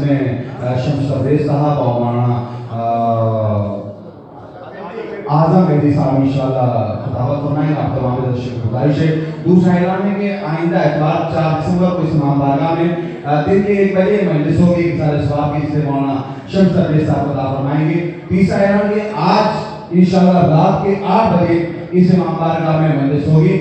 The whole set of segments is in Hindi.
में शम्स तबरेज़ साहब और मौलाना आज़म मेहदी साहब इंशाअल्लाह खिताबत फरमाएंगे। आप तमाम दर्शकों को गुजारिश है। दूसरा ऐलान है कि आइंदा एतवार 4 दिसंबर को इस इमाम बारगाह में दिन के 1 बजे मजलिस होगी इज़हार सवाब की, जिससे मौलाना शम्स तबरेज़ साहब खिताब फरमाएंगे। तीसरा ऐलान है आज इंशाअल्लाह रात के 8 बजे इस इमाम बारगाह में मजलिस होगी,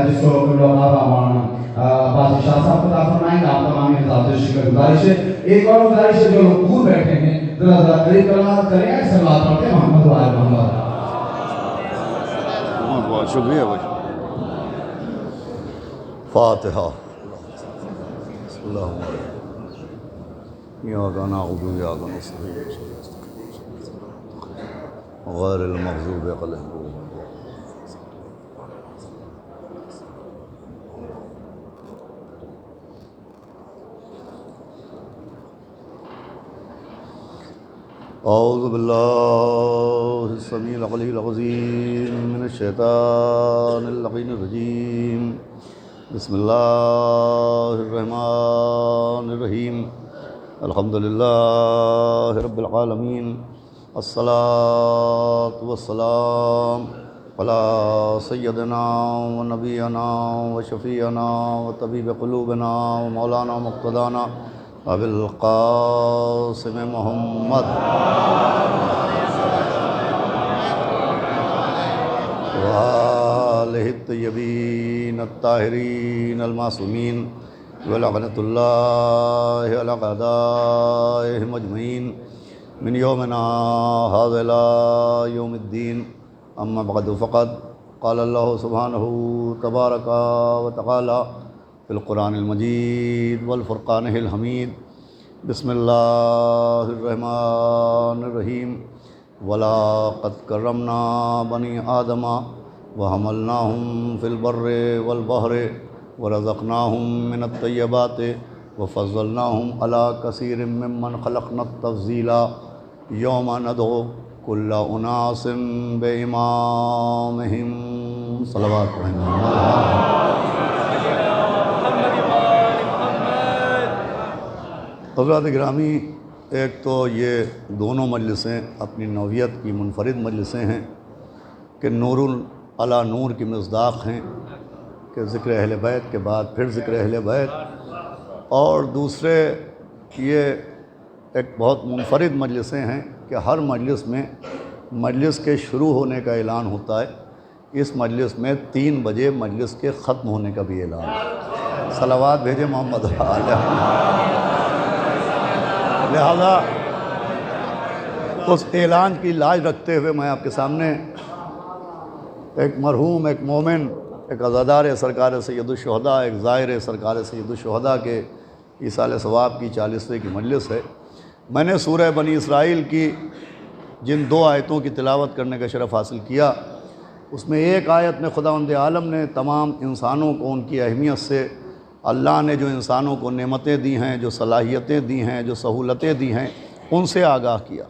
जिसको मौलाना अब्बास शाह साहब खिताब फरमाएंगे। आप तमाम दर्शकों को गुजारिश है, एक और गुजारिश है, जो लोग दूर बैठे हैं जरा करीब कलाम करें, सलावत पढ़ते मोहम्मद व आले मोहम्मद। बहुत शुक्रिया भाई। फातिहा। गैरिल मग़ज़ूबि अलैहिम। औज़ु बिल्लाहि समीइल अलील अज़ीम मिनश शैतानिर रजीम। बिस्मिल्लाहिर रहमानिर रहीम। अल्हम्दुलिल्लाहि रब्बिल आलमीन। अस्सलातु वस्सलाम अला सय्यदिना व नबियना व शफ़ीअना व तबीब क़ुलूबिना व मौलाना मुक़्तदाना अबिल क़ासिम मोहम्मद व आलिहि तय्यबीन अत्ताहिरीन अल-मासूमीन व लअनतुल्लाहि अला अअदाइहिम अजमईन मिन यौमिना हाज़ा इला यौमिद्दीन। अम्मा बअद फ़क़द क़ाल अल्लाहु सुब्हानहु तबारक व तआला फ़िल क़ुरानिल मजीद वल फ़ुरक़ानिल हमीद। बिस्मिल्लाहिर रहमानिर रहीम। वलाक़द करमना बनी आदमा व हमलनाहुम फ़िल बर्रि वल बहरि व रज़क़नाहुम मिनत तय्यबाति व फ़ज़्ज़लनाहुम अला कसीरिम मिम्मन ख़लक़ना तफ़ज़ीला। यौमा नदउ कुल्ला उनासिम बिइमामिहिम। सलवात हज़रात गिरामी, एक तो ये दोनों मजलिसें अपनी नौइयत की मुनफरिद मजलिसें हैं कि नूरुल अला नूर की मिस्दाक़ हैं कि ज़िक्र अहले बैत के बाद फिर ज़िक्र अहले बैत। और दूसरे ये एक बहुत मुनफरिद मजलिसें हैं कि हर मजलिस में मजलिस के शुरू होने का ऐलान होता है। इस मजलिस में 3 बजे मजलिस के ख़त्म होने का भी ऐलान है। सलावात भेजे मोहम्मद। लिहाजा उस ऐलान की लाज रखते हुए मैं आपके सामने एक मरहूम, एक मोमिन, एक अज़ादार सरकार सैयदुश्शुहदा, एक ज़ाहिर सरकार सैयदुश्शुहदा के ईसाल सवाब की 40वें की मजलिस है। मैंने सूरह बनी इसराइल की जिन 2 आयतों की तिलावत करने का शरफ़ हासिल किया, उसमें एक आयत में खुदावंद आलम ने तमाम इंसानों को उनकी अहमियत से, अल्लाह ने जो इंसानों को नेमतें दी हैं, जो सलाहियतें दी हैं, जो सहूलतें दी हैं, उनसे आगाह किया।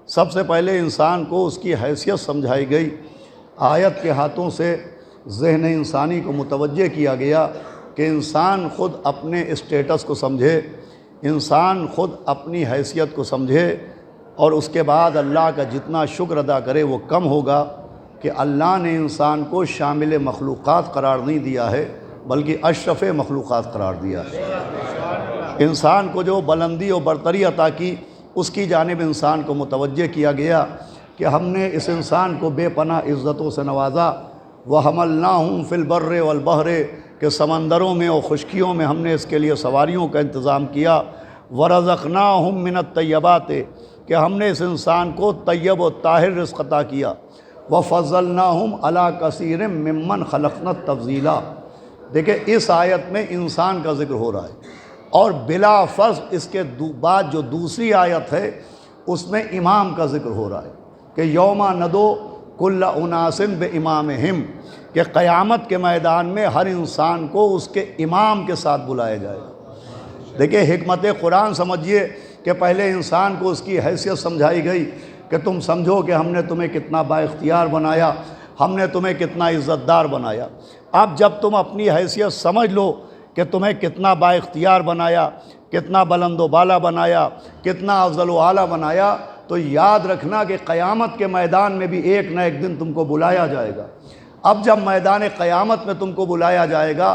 सबसे पहले इंसान को उसकी हैसियत समझाई गई। आयत के हाथों से ज़हन इंसानी को मुतवज्जे किया गया कि इंसान ख़ुद अपने स्टेटस को समझे, इंसान ख़ुद अपनी हैसियत को समझे, और उसके बाद अल्लाह का जितना शुक्र अदा करे वो कम होगा कि अल्लाह ने इंसान को शामिल मखलूक़ात करार नहीं दिया है, बल्कि अशरफ़ मखलूक़ात करार दिया है। इंसान को जो बुलंदी और बरतरी अता की, उसकी जानिब इंसान को मुतवज्जे किया गया कि हमने इस इंसान को बेपनाह इज़्ज़तों से नवाजा। व हमलनाहुम फ़िल बर्रि वल बहरि, के समंदरों में और खुश्कियों में हमने इसके लिए सवारियों का इंतज़ाम किया। व रज़क़नाहुम मिनत तय्यबात, कि हमने इस इंसान को तय्यब व ताहिर रिज़्क़ अता किया। व फ़ज़्ज़लनाहुम अला कसीरिम मिम्मन ख़लक़ना तफ़ज़ीला। देखिए, इस आयत में इंसान का ज़िक्र हो रहा है, और बिला फ़र्ज़ इसके बाद जो दूसरी आयत है उसमें इमाम का ज़िक्र हो रहा है कि यौमा नदो कुल्ला उनासिन बे इमामिहिम, कि क़यामत के मैदान में हर इंसान को उसके इमाम के साथ बुलाया जाएगा। देखिए, हिकमत कुरान समझिए कि पहले इंसान को उसकी हैसियत समझाई गई कि तुम समझो कि हमने तुम्हें कितना बाइख्तियार बनाया, हमने तुम्हें कितना इज़्ज़तदार बनाया। अब जब तुम अपनी हैसियत समझ लो कि तुम्हें कितना बाइख्तियार बनाया, कितना बुलंद बाला बनाया, कितना अफजल व आला बनाया। तो याद रखना कि क़यामत के मैदान में भी एक न एक दिन तुमको बुलाया जाएगा। अब जब मैदान क़यामत में तुमको बुलाया जाएगा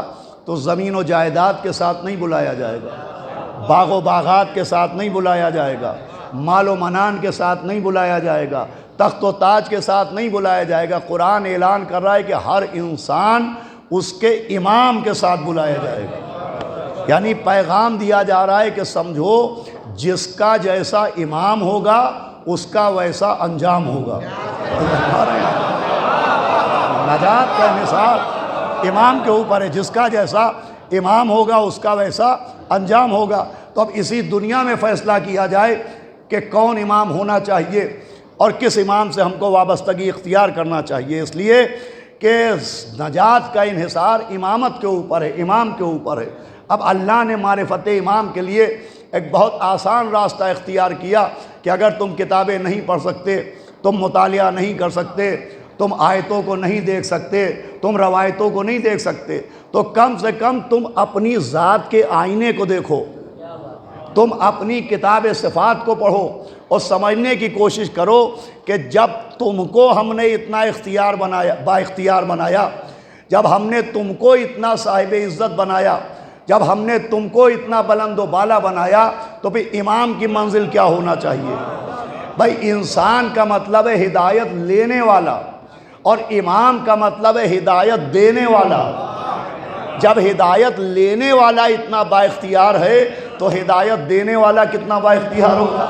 तो ज़मीन व जायदाद के साथ नहीं बुलाया जाएगा, बागो बागात के साथ नहीं बुलाया जाएगा, मालो मनान के साथ नहीं बुलाया जाएगा, तख्त व ताज के साथ नहीं बुलाया जाएगा। कुरान ऐलान कर रहा है कि हर इंसान उसके इमाम के साथ बुलाया जाएगा। यानी पैगाम दिया जा रहा है कि समझो, जिसका जैसा इमाम होगा उसका वैसा अंजाम होगा। नजात का निसार इमाम के ऊपर है, जिसका जैसा इमाम होगा उसका वैसा अंजाम होगा। तो अब इसी दुनिया में फ़ैसला किया जाए कि कौन इमाम होना चाहिए और किस इमाम से हमको वाबस्तगी इख्तियार करना चाहिए। इसलिए कि नजात का इन्हिसार इमामत के ऊपर है, इमाम के ऊपर है। अब अल्लाह ने मारिफत इमाम के लिए एक बहुत आसान रास्ता इख्तियार किया कि अगर तुम किताबें नहीं पढ़ सकते, तुम मुतालिया नहीं कर सकते, तुम आयतों को नहीं देख सकते, तुम रवायतों को नहीं देख सकते, तो कम से कम तुम अपनी ज़ात के आईने को देखो, तुम अपनी किताब सिफ़ात को पढ़ो और समझने की कोशिश करो कि जब तुमको हमने इतना इख्तियार बनाया, बाइख्तियार बनाया, जब हमने तुमको इतना साहिब इज़्ज़त बनाया, जब हमने तुमको इतना बुलंद व बाला बनाया, तो फिर इमाम की मंजिल क्या होना चाहिए। भाई इंसान का मतलब है हिदायत लेने वाला और इमाम का मतलब है हिदायत देने वाला। जब हिदायत लेने वाला इतना बाइख्तियार है तो हिदायत देने वाला कितना बाइख्तियार होगा।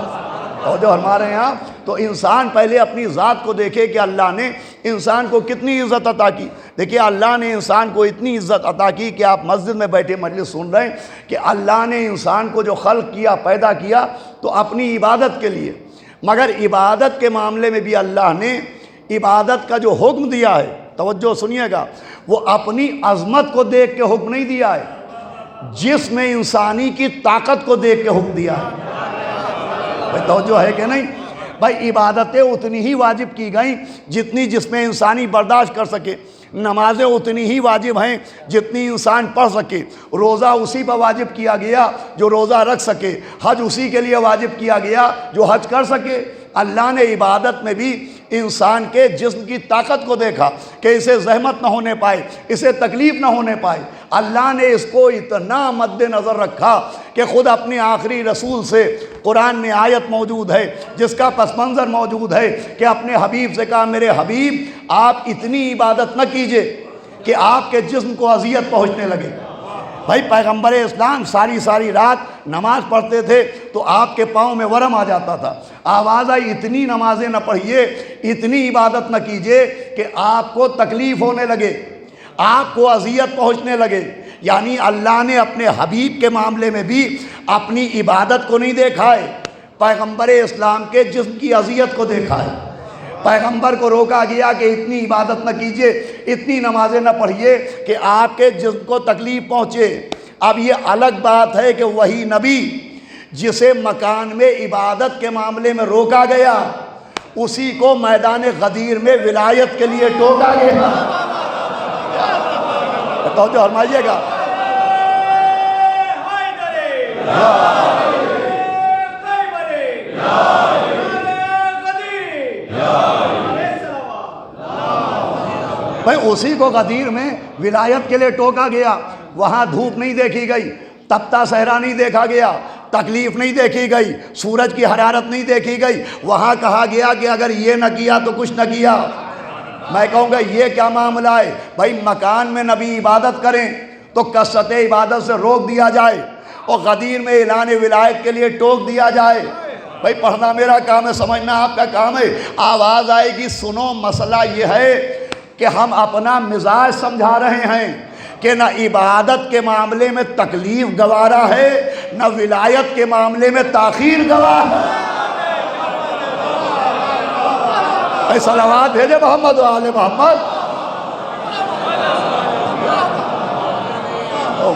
और जो हमारे यहाँ तो इंसान पहले अपनी ज़ात को देखे कि अल्लाह ने इंसान को कितनी इज़्ज़त अता की। देखिए, अल्लाह ने इंसान को इतनी इज़्ज़त अता की कि आप मस्जिद में बैठे मजलिस सुन रहे हैं कि अल्लाह ने इंसान को जो खल्क़ किया, पैदा किया तो अपनी इबादत के लिए, मगर इबादत के मामले में भी अल्लाह ने इबादत का जो हुक्म दिया है, तवज्जो सुनिएगा, वो अपनी अज़मत को देख के हुक्म नहीं दिया है, जिसमें इंसानी की ताकत को देख के हुक्म दिया है। भाई तवज्जो है कि नहीं। भाई इबादतें उतनी ही वाजिब की गई जितनी जिसमें इंसानी बर्दाश्त कर सके, नमाज़ें उतनी ही वाजिब हैं जितनी इंसान पढ़ सके, रोज़ा उसी पर वाजिब किया गया जो रोज़ा रख सके, हज उसी के लिए वाजिब किया गया जो हज कर सके। अल्लाह ने इबादत में भी इंसान के जिस्म की ताकत को देखा कि इसे जहमत ना होने पाए, इसे तकलीफ़ ना होने पाए। अल्लाह ने इसको इतना मद्देनज़र रखा कि ख़ुद अपने आखिरी रसूल से कुरान में आयत मौजूद है जिसका पस मंज़र मौजूद है कि अपने हबीब से कहा, मेरे हबीब आप इतनी इबादत न कीजिए कि आपके जिस्म को अज़ियत पहुँचने लगे। भाई पैगंबर इस्लाम सारी सारी रात नमाज़ पढ़ते थे तो आपके पाँव में वरम आ जाता था। आवाज़ आई, इतनी नमाजें न पढ़िए, इतनी इबादत न कीजिए कि आपको तकलीफ़ होने लगे, आपको अज़ियत पहुँचने लगे। यानी अल्लाह ने अपने हबीब के मामले में भी अपनी इबादत को नहीं देखा है, पैगंबर इस्लाम के जिस्म की अज़ियत को देखा है। पैगंबर को रोका गया कि इतनी इबादत न कीजिए, इतनी नमाजें न पढ़िए कि आपके जिस्म को तकलीफ़ पहुँचे। अब ये अलग बात है कि वही नबी जिसे मकान में इबादत के मामले में रोका गया, उसी को मैदान गदीर में विलायत के लिए टोका गया। तो जो फरमाइएगा, भाई उसी को गदीर में विलायत के लिए टोका गया। वहाँ धूप नहीं देखी गई, तपता सहरा नहीं देखा गया, तकलीफ़ नहीं देखी गई, सूरज की हरारत नहीं देखी गई। वहाँ कहा गया कि अगर ये न किया तो कुछ न किया। मैं कहूँगा ये क्या मामला है। भाई मकान में नबी इबादत करें तो कसरत इबादत से रोक दिया जाए और गदीर में ऐलान विलायत के लिए टोक दिया जाए। भाई पढ़ना मेरा काम है, समझना आपका काम है। आवाज़ आएगी, सुनो, मसला ये है कि हम अपना मिजाज समझा रहे हैं कि न इबादत के मामले में तकलीफ़ गवारा है, न विलायत के मामले में ताख़ीर गवार है। सलावत भेजे मोहम्मद वाले मोहम्मद।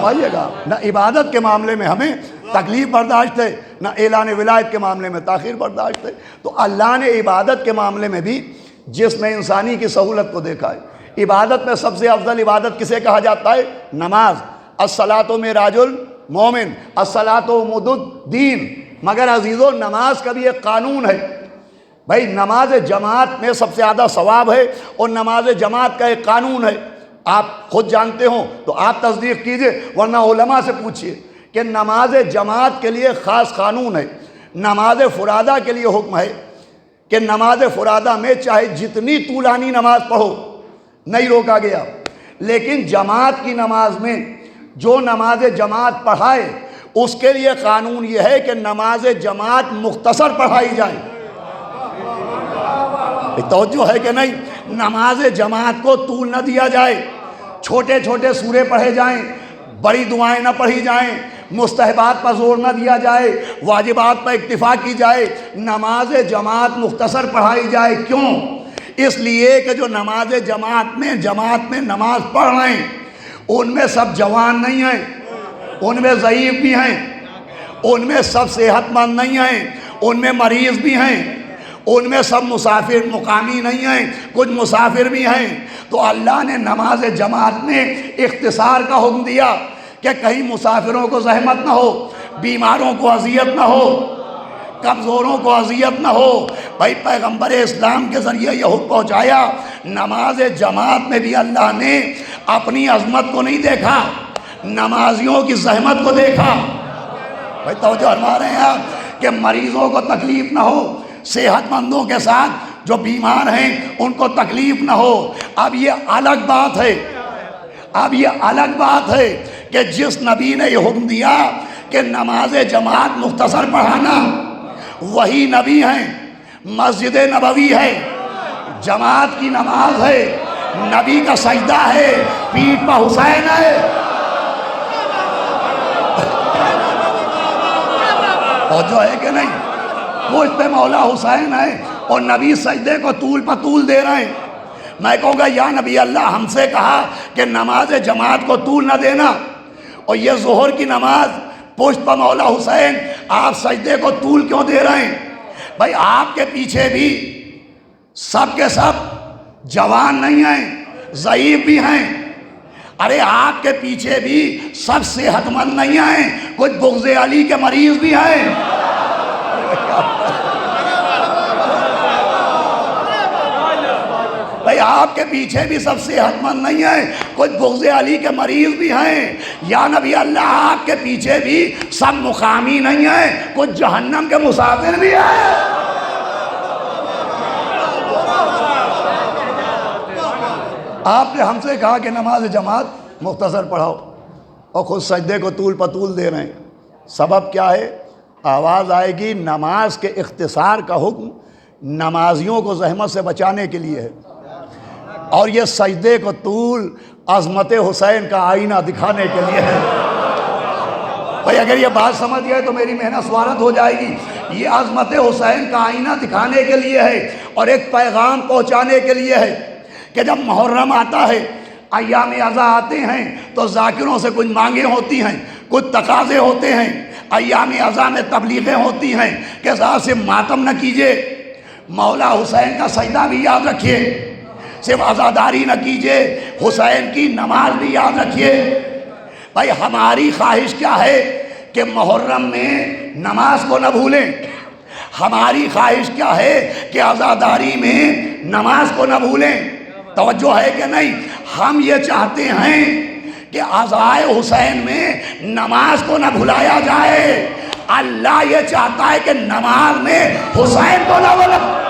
भाइएगा, न इबादत के मामले में हमें तकलीफ़ बर्दाश्त है, न ऐलान विलायत के मामले में ताख़ीर बर्दाश्त है। तो अल्लाह ने इबादत के मामले में भी जिसमें इंसानी की सहूलत को देखा है। इबादत में सबसे अफजल इबादत किसे कहा जाता है? नमाज। अस्सलातु मिराजुल मोमिन, अस्सलातो उमुद्दीन। मगर अजीज़ों, नमाज का भी एक कानून है भाई। नमाज जमात में सबसे ज़्यादा सवाब है और नमाज जमात का एक कानून है। आप खुद जानते हो तो आप तस्दीक कीजिए, वरना उलमा से पूछिए कि नमाज जमात के लिए ख़ास कानून है। नमाज फुरादा के लिए हुक्म है कि नमाज फुरादा में चाहे जितनी तूलानी नमाज पढ़ो, नहीं रोका गया, लेकिन जमात की नमाज में जो नमाज जमात पढ़ाए उसके लिए कानून यह है कि नमाज जमात मुख्तसर पढ़ाई जाए। तवज्जो है कि नहीं? नमाज जमात को तूल न दिया जाए, छोटे छोटे सूरे पढ़े जाएं, बड़ी दुआएं न पढ़ी जाएं, मुस्तहबात पर जोर न दिया जाए, वाजिबात पर इक्तिफा की जाए, नमाज जमात मुख्तसर पढ़ाई जाए। क्यों? इसलिए कि जो नमाज जमात में नमाज पढ़ रहे हैं उनमें सब जवान नहीं हैं, उनमें ज़ईफ़ भी हैं, उनमें सब सेहतमंद नहीं हैं, उनमें मरीज़ भी हैं, उनमें सब मुसाफिर मुकामी नहीं हैं, कुछ मुसाफिर भी हैं। तो अल्लाह ने नमाज जमात में इख्तिसार का हुक्म दिया कि कहीं मुसाफिरों को ज़हमत ना हो, बीमारों को अज़ियत ना हो, कमज़ोरों को अज़ियत ना हो। भाई पैगम्बर इस्लाम के ज़रिए यह हुक्म पहुँचाया। नमाज जमात में भी अल्लाह ने अपनी अज़मत को नहीं देखा, नमाजियों की ज़हमत को देखा। भाई तवज्जो फरमा रहे हैं आप कि मरीज़ों को तकलीफ़ ना हो, सेहतमंदों के साथ जो बीमार हैं उनको तकलीफ़ ना हो। अब ये अलग बात है, अब ये अलग बात है कि जिस नबी ने ये हुक्म दिया कि नमाज जमात मुख्तसर पढ़ाना, वही नबी हैं। मस्जिद नबवी है, जमात की नमाज है, नबी का सजदा है, पीठ पर हुसैन है। और जो है कि नहीं, वो इस पे मौला हुसैन है और नबी सजदे को तूल पर तूल दे रहे हैं। मैं कहूँगा या नबी अल्लाह, हमसे कहा कि नमाज जमात को तूल न देना, और ये ज़ोहर की नमाज पुष्ट पर मौला हुसैन, आप सजदे को तूल क्यों दे रहे हैं? भाई आपके पीछे भी सब के सब जवान नहीं हैं, ज़ईफ़ भी हैं। अरे आपके पीछे भी सब सेहतमंद नहीं हैं, कुछ बुग़्ज़े अली के मरीज़ भी हैं। भाई आपके पीछे भी सब सेहतमंद नहीं है, कुछ बुग़्ज़े अली के मरीज़ भी हैं। या नबी अल्लाह, आपके पीछे भी सब मुकामी नहीं है, कुछ जहन्नम के मुसाफिर भी हैं। आपने हमसे कहा कि नमाज जमात मुख्तसर पढ़ाओ और खुद सजदे को तूल पतूल दे रहे हैं। सबब क्या है? आवाज़ आएगी, नमाज के इख्तिसार का हुक्म नमाजियों को ज़हमत से बचाने के लिए है, और ये सजदे को तूल अज़मत हुसैन का आईना दिखाने के लिए है। भाई अगर ये बात समझ गए तो मेरी मेहनत स्वारत हो जाएगी। ये अज़मत हुसैन का आईना दिखाने के लिए है और एक पैगाम पहुँचाने के लिए है कि जब मुहर्रम आता है, अय्याम अज़ा आते हैं, तो ज़ाकिरों से कुछ मांगे होती हैं, कुछ तकाज़े होते हैं। अय्याम अज़ा में तबलीगें होती हैं कि ज़रा से मातम न कीजिए, मौला हुसैन का सजदा भी याद रखिए, सिर्फ अज़ादारी न कीजिए, हुसैन की नमाज भी याद रखिए। भाई हमारी ख्वाहिश क्या है कि मुहर्रम में नमाज को न भूलें। हमारी ख्वाहिश क्या है कि अज़ादारी में नमाज को न भूलें। तवज्जो है कि नहीं? हम ये चाहते हैं कि अज़ाए हुसैन में नमाज को न भुलाया जाए। अल्लाह ये चाहता है कि नमाज में हुसैन को न भूलें।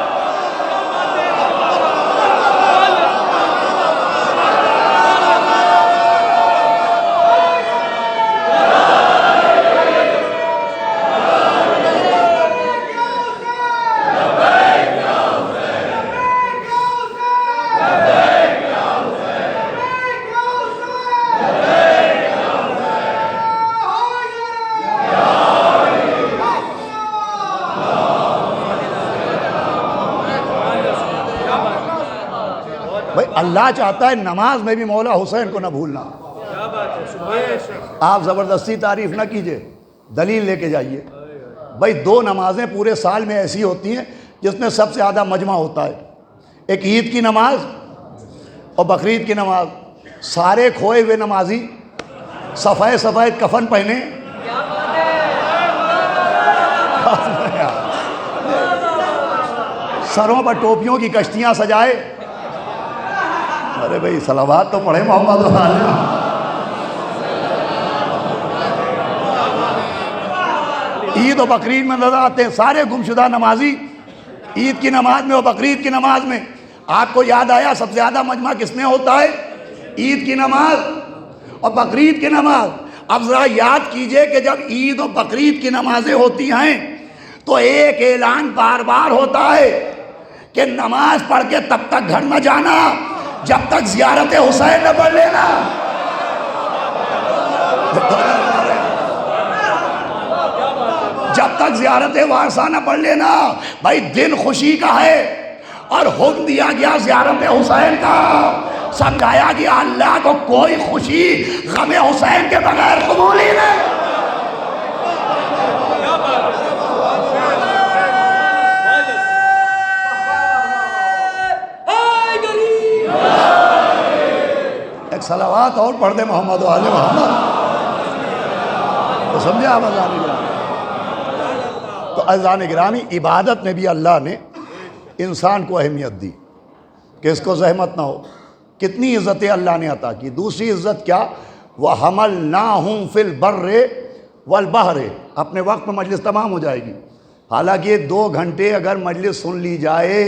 अल्लाह चाहता है नमाज में भी मौला हुसैन को न भूलना। आप ज़बरदस्ती तारीफ़ न कीजिए, दलील लेके जाइए। भाई दो नमाजें पूरे साल में ऐसी होती हैं जिसमें सबसे ज़्यादा मजमा होता है, एक ईद की नमाज और बकरीद की नमाज। सारे खोए हुए नमाजी सफ़ेद सफ़ेद कफन पहने, सरों पर टोपियों की कश्तियां सजाए। अरे भाई सलावत तो पढ़े मोहम्मद वाले। ईद और बकरीद में नजर आते हैं सारे गुमशुदा नमाजी। ईद की नमाज में और बकरीद की नमाज में आपको याद आया सबसे ज़्यादा मजमा किसमें होता है? ईद की नमाज और बकरीद की नमाज। अब ज़रा याद कीजिए कि जब ईद और बकरीद की नमाजें होती हैं तो एक ऐलान बार बार होता है कि नमाज पढ़ के तब तक घर न जाना जब तक ज़ियारत हुसैन न पढ़ लेना। जब तक ज़ियारत वारसा न पढ़ लेना। भाई दिन खुशी का है और हुक्म दिया गया ज़ियारत हुसैन का। समझाया गया अल्लाह को कोई खुशी गमे हुसैन के बगैर कबूल ही नहीं। एक सलावत और पढ़ दे मोहम्मद वाले मोहम्मद, तो समझे आप अज़ान गिरामी। तो अज़ान गिरामी इबादत में भी अल्लाह ने इंसान को अहमियत दी कि इसको जहमत ना हो। कितनी इज़्ज़तें अल्लाह ने अता की। दूसरी इज़्ज़त क्या? वह हमल ना हूँ फिल बर्रे वल बहरे। अपने वक्त में मजलिस तमाम हो जाएगी। हालांकि 2 घंटे अगर मजलिस सुन ली जाए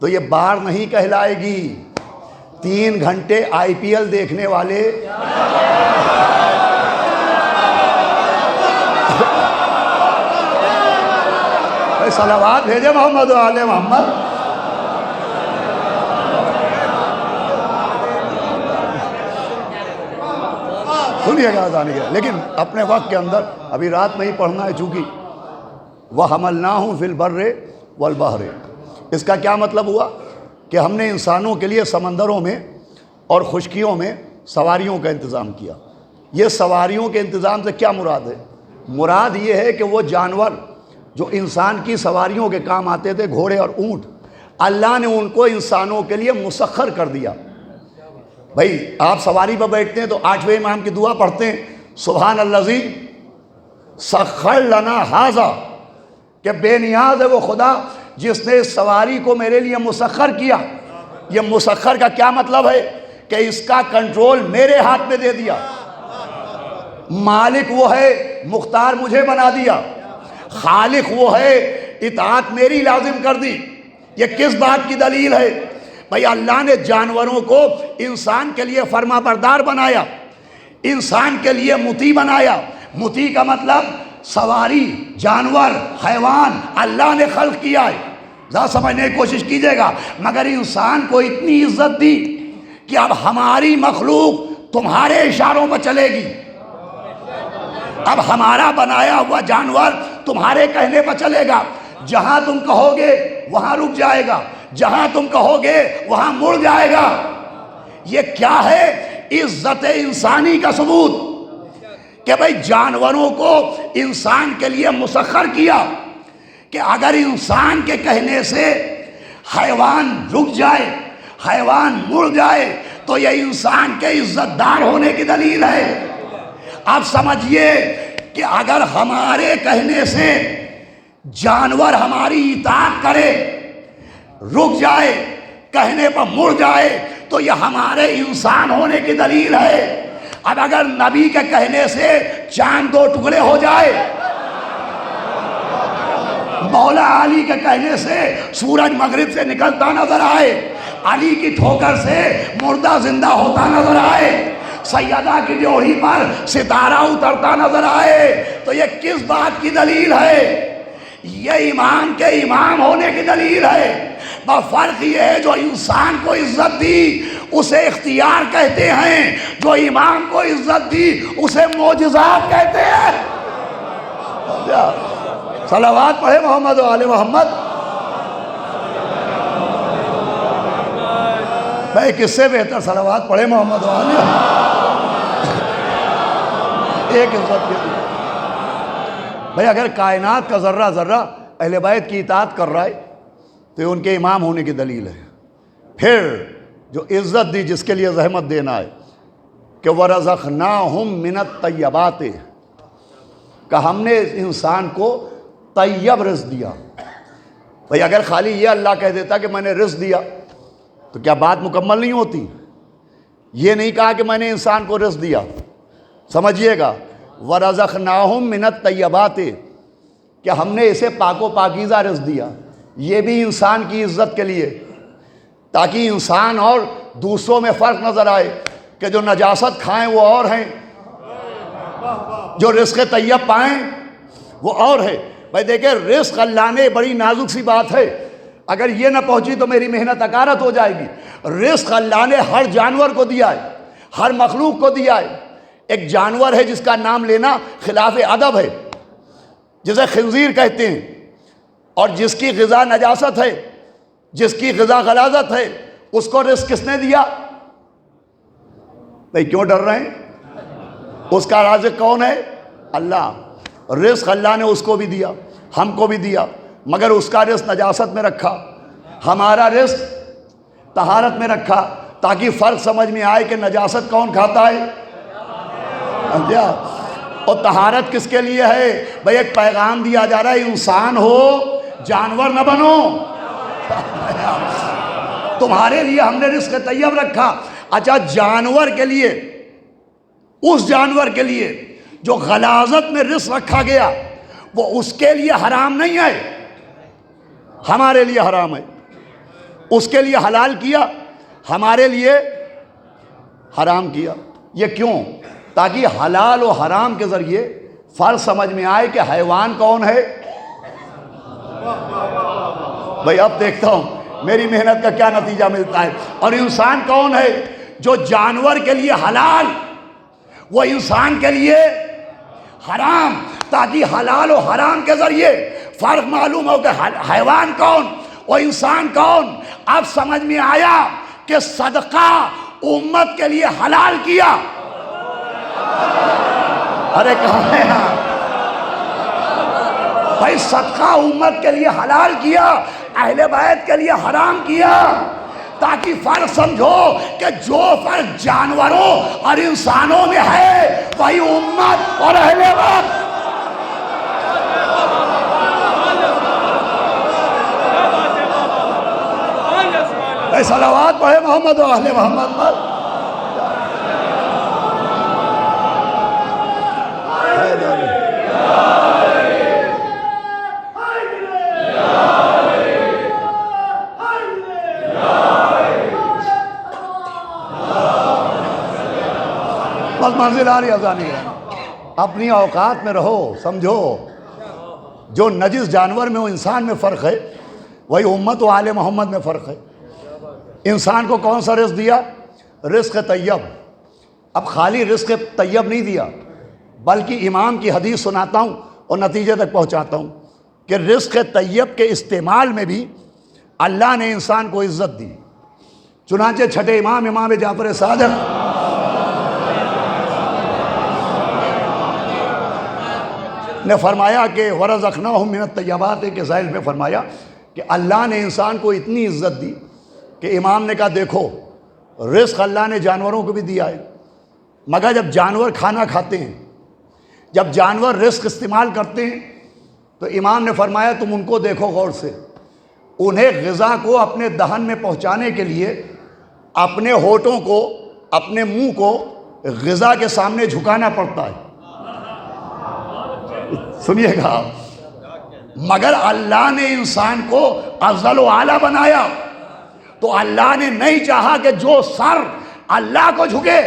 तो ये बार नहीं कहलाएगी। 3 घंटे IPL देखने वाले सलावत भेजे मोहम्मद वाले मोहम्मद। सुनिएगा जाने के। लेकिन अपने वक्त के अंदर अभी रात में ही पढ़ना है, चूँकि वह हमल ना हूँ फिल बर्रे वल बहरे। इसका क्या मतलब हुआ कि हमने इंसानों के लिए समंदरों में और खुशकियों में सवारियों का इंतज़ाम किया। ये सवारियों के इंतज़ाम से क्या मुराद है? मुराद ये है कि वो जानवर जो इंसान की सवारियों के काम आते थे, घोड़े और ऊँट, अल्लाह ने उनको इंसानों के लिए मुसख्खर कर दिया। भाई आप सवारी पर बैठते हैं तो 8वें इमाम की दुआ पढ़ते हैं, सुभान अल्लज़ी सख्खर लना हाजा, कि बेनियाज है वो खुदा जिसने इस सवारी को मेरे लिए मुसख्खर किया। ये मुसख्खर का क्या मतलब है? कि इसका कंट्रोल मेरे हाथ में दे दिया। मालिक वो है, मुख्तार मुझे बना दिया। खालिक वो है, इताअत मेरी लाजिम कर दी। ये किस बात की दलील है? भाई अल्लाह ने जानवरों को इंसान के लिए फर्माबरदार बनाया, इंसान के लिए मुती बनाया। मुती का मतलब सवारी, जानवर, हैवान अल्लाह ने खल्क किया है। ज़रा समझने की कोशिश कीजिएगा। मगर इंसान को इतनी इज्जत दी कि अब हमारी मखलूक तुम्हारे इशारों पर चलेगी। अब हमारा बनाया हुआ जानवर तुम्हारे कहने पर चलेगा। जहां तुम कहोगे वहां रुक जाएगा, जहां तुम कहोगे वहां मुड़ जाएगा। ये क्या है? इज्जत इंसानी का सबूत कि भाई जानवरों को इंसान के लिए मुसख्खर किया कि अगर इंसान के कहने से हैवान रुक जाए, हैवान मुड़ जाए, तो ये इंसान के इज्जतदार होने की दलील है। आप समझिए कि अगर हमारे कहने से जानवर हमारी इताअत करे, रुक जाए, कहने पर मुड़ जाए, तो यह हमारे इंसान होने की दलील है। अब अगर नबी के कहने से चांद 2 टुकड़े हो जाए, मौला अली के कहने से सूरज मगरिब से निकलता नजर आए, अली की ठोकर से मुर्दा जिंदा होता नजर आए, सैयदा की जोड़ी पर सितारा उतरता नजर आए, तो ये किस बात की दलील है? ये इमाम के इमाम होने की दलील है। बस फर्क ये है, जो इंसान को इज्जत दी उसे इख्तियार कहते हैं, जो इमाम को इज्जत दी उसे मोजज़ात कहते हैं। सलावत पढ़े मोहम्मद वाले मोहम्मद। भाई किससे बेहतर सलावत पढ़े मोहम्मद वाले। एक इज्जत के दी भाई। अगर कायनात का ज़र्रा ज़र्रा अहले बैत की इताअत कर रहा है तो ये उनके इमाम होने की दलील है। फिर जो इज़्ज़त दी जिसके लिए ज़हमत देना है कि वरज़क़नाहुम मिनत तय्यबात, का हमने इंसान को तैयब रिज़्क़ दिया। भाई अगर खाली ये अल्लाह कह देता कि मैंने रिस्क दिया तो क्या बात मुकम्मल नहीं होती? ये नहीं कहा कि मैंने इंसान को रिस्क दिया, समझिएगा, वरज़क़नाहुम मिनत तय्यबाति, कि हमने इसे पाको पाकीज़ा रिस्क दिया। ये भी इंसान की इज्जत के लिए, ताकि इंसान और दूसरों में फ़र्क नज़र आए कि जो नजासत खाएं वो और हैं, जो रिस्क तैयब पाएं वो और है। भाई देखिए, रिस्क अल्लाह ने, बड़ी नाजुक सी बात है, अगर ये ना पहुंची तो मेरी मेहनत अकारत हो जाएगी। रिस्क अल्लाह ने हर जानवर को दिया है, हर मखलूक को दिया है। एक जानवर है जिसका नाम लेना खिलाफ अदब है, जिसे खिंजीर कहते हैं, और जिसकी ग़िज़ा नजासत है, जिसकी ग़िज़ा गलाज़त है, उसको रिस्क किसने दिया? भाई क्यों डर रहे हैं? उसका राज़िक़ कौन है? अल्लाह। रिस्क अल्लाह ने उसको भी दिया, हमको भी दिया, मगर उसका रिस्क नजासत में रखा, हमारा रिस्क तहारत में रखा, ताकि फ़र्क समझ में आए कि नजासत कौन खाता है, समझा? और तहारत किसके लिए है? भाई एक पैगाम दिया जा रहा है, इंसान हो जानवर न बनो। तुम्हारे लिए हमने रिस्क तैयब रखा। अच्छा, जानवर के लिए, उस जानवर के लिए जो गलाजत में रिस्क रखा गया, वो उसके लिए हराम नहीं है, हमारे लिए हराम है। उसके लिए हलाल किया, हमारे लिए हराम किया। ये क्यों? ताकि हलाल और हराम के ज़रिए फ़र्क समझ में आए कि हैवान कौन है। भाई अब देखता हूँ मेरी मेहनत का क्या नतीजा मिलता है। और इंसान कौन है? जो जानवर के लिए हलाल, वो इंसान के लिए हराम, ताकि हलाल और हराम के ज़रिए फ़र्क मालूम हो कि हैवान कौन और इंसान कौन। अब समझ में आया कि सदका उम्मत के लिए हलाल किया। अरे कहाँ है यहाँ? भाई सदका उम्मत के लिए हलाल किया, अहले बैत के लिए हराम किया, ताकि फर्क समझो कि जो फर्क जानवरों और इंसानों में है वही उम्मत और अहले बैत। सलावत पढ़े मोहम्मद और अहले मोहम्मद पर। बस मंजिल आ रही अज़ानी है। अपनी औकात में रहो, समझो जो नजिस जानवर में वो इंसान में फ़र्क है, वही उम्मत व आले मोहम्मद में फ़र्क है। इंसान को कौन सा रिस्क दिया? रिस्क तैयब। अब खाली रिस्क तैयब नहीं दिया, बल्कि इमाम की हदीस सुनाता हूँ और नतीजे तक पहुँचाता हूँ कि रिस्क तैयब के इस्तेमाल में भी अल्लाह ने इंसान को इज़्ज़त दी। चुनांचे छठे इमाम जाफ़र सादिक़ ने फरमाया कि वरज़क़नाहुम मिनत तय्यबाति के ज़ैल में फरमाया कि अल्लाह ने इंसान को इतनी इज़्ज़त दी कि इमाम ने कहा देखो, रिस्क अल्लाह ने जानवरों को भी दिया है, मगर जब जानवर खाना खाते हैं, जब जानवर रिस्क इस्तेमाल करते हैं, तो इमाम ने फरमाया तुम उनको देखो गौर से, उन्हें ग़िज़ा को अपने दहन में पहुँचाने के लिए अपने होठों को, अपने मुँह को ग़िज़ा के सामने झुकाना पड़ता है। सुनिएगा, मगर अल्लाह ने इंसान को अज़ल व आला बनाया, तो अल्लाह ने नहीं चाहा कि जो सर अल्लाह को झुके,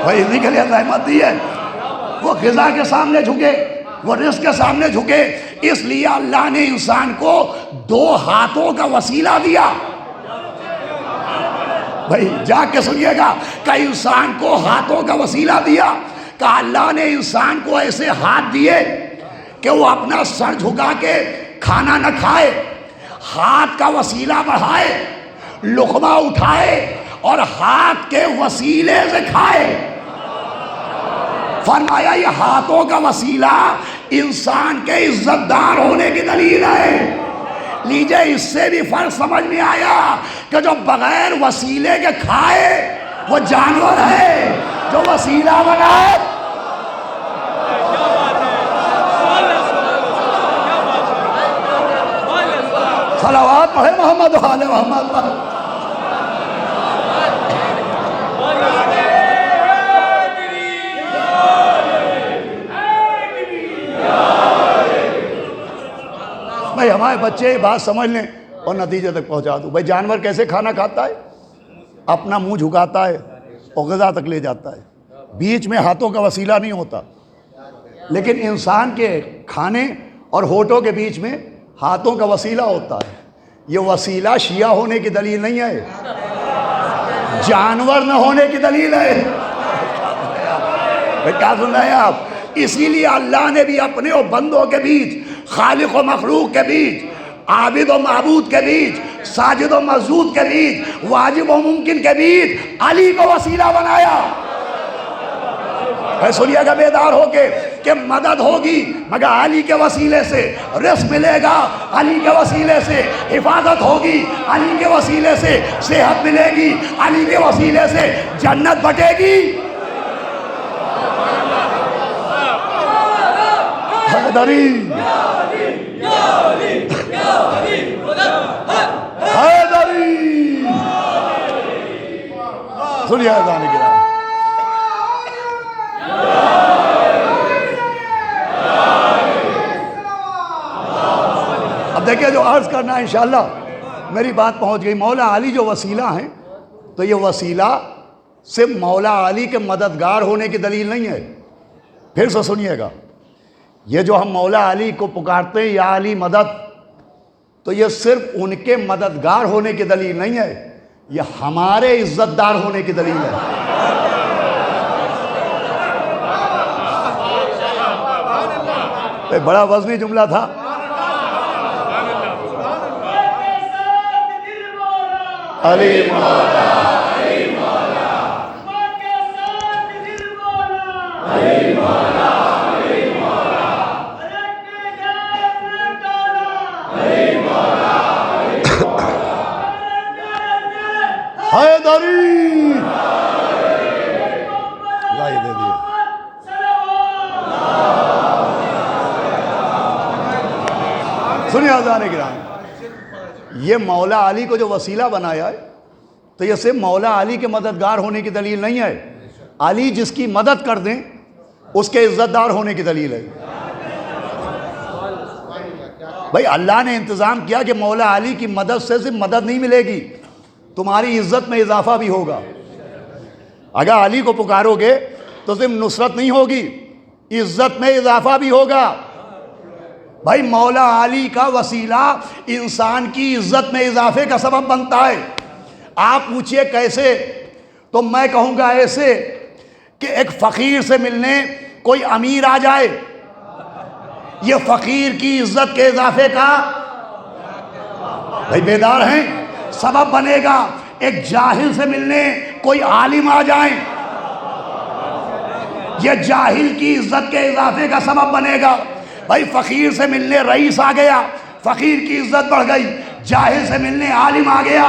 भाई इन्हीं के लिए रहमत दी है, वो ग़िज़ा के सामने झुके, वो रिस्क के सामने झुके। इसलिए अल्लाह ने इंसान को दो हाथों का वसीला दिया। भाई जाके सुनिएगा, कि इंसान को हाथों का वसीला दिया, कि अल्लाह ने इंसान को ऐसे हाथ दिए कि वो अपना सर झुका के खाना न खाए, हाथ का वसीला बढ़ाए, लुक़मा उठाए और हाथ के वसीले से खाए। फरमाया ये हाथों का वसीला इंसान के इज्जतदार होने की दलील है। लीजिए, इससे भी फर्क समझ में आया कि जो बगैर वसीले के खाए वो जानवर है, जो वसीला बनाए साथ पढ़े मोहम्मद वाले मोहम्मद। भाई हमारे बच्चे ये बात समझ लें और नतीजे तक पहुंचा दूं। भाई जानवर कैसे खाना खाता है? अपना मुंह झुकाता है और ग़िज़ा तक ले जाता है, बीच में हाथों का वसीला नहीं होता। लेकिन इंसान के खाने और होठों के बीच में हाथों का वसीला होता है। ये वसीला शिया होने की दलील नहीं है, जानवर न होने की दलील है। क्या सुन रहे हैं आप? इसीलिए अल्लाह ने भी अपने और बंदों के बीच, खालिक और मखलूक के बीच, आबिद और माबूद के बीच, साजिद और मसजूद के बीच, वाजिब और मुमकिन के बीच अली को वसीला बनाया। सुनिएगा बेदार होके कि मदद होगी मगर अली के वसीले से, रिस्क मिलेगा अली के वसीले से, हिफाजत होगी अली के वसीले से, सेहत मिलेगी अली के वसीले से, जन्नत बटेगी हैदरी हैदरी। सुनिए अज़ान की रात। अब देखिए जो अर्ज करना है इंशाअल्लाह मेरी बात पहुंच गई। मौला अली जो वसीला हैं, तो ये वसीला सिर्फ मौला अली के मददगार होने की दलील नहीं है। फिर से सुनिएगा, ये जो हम मौला अली को पुकारते हैं या अली मदद, तो ये सिर्फ उनके मददगार होने की दलील नहीं है, ये हमारे इज्जतदार होने की दलील है। बड़ा वज़नी जुमला था। अली मौला अली मौला अली मौला हैदरी लाई दे दिए। सुनिए अज़ान गिराम, ये मौला अली को जो वसीला बनाया है, तो ये सिर्फ मौला अली के मददगार होने की दलील नहीं है, अली जिसकी मदद कर दें उसके इज्जतदार होने की दलील है। भाई अल्लाह ने इंतज़ाम किया कि मौला अली की मदद से सिर्फ मदद नहीं मिलेगी, तुम्हारी इज्जत में इजाफा भी होगा। अगर अली को पुकारोगे तो सिर्फ नुसरत नहीं होगी, इज्जत में इजाफा भी होगा। भाई मौला अली का वसीला इंसान की इज्जत में इजाफे का सबब बनता है। आप पूछिए कैसे, तो मैं कहूँगा ऐसे कि एक फ़कीर से मिलने कोई अमीर आ जाए, ये फ़कीर की इज्जत के इजाफे का, भाई बेदार हैं, सबब बनेगा। एक जाहिल से मिलने कोई आलिम आ जाए, ये जाहिल की इज्जत के इजाफे का सबब बनेगा। भाई फ़कीर से मिलने रईस आ गया, फ़कीर की इज्जत बढ़ गई। जाहिल से मिलने आलिम आ गया,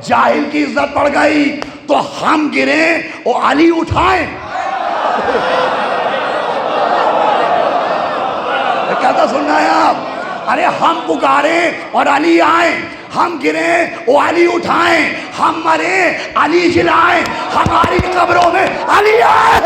जाहिल की इज्जत बढ़ गई। तो हम गिरे और अली उठाएं। कहता सुन रहे हैं आप? अरे हम पुकारे और अली आए, हम गिरे वो अली उठाएं, हम मरे अली जिलाएं, हमारी कब्रों में अली आए।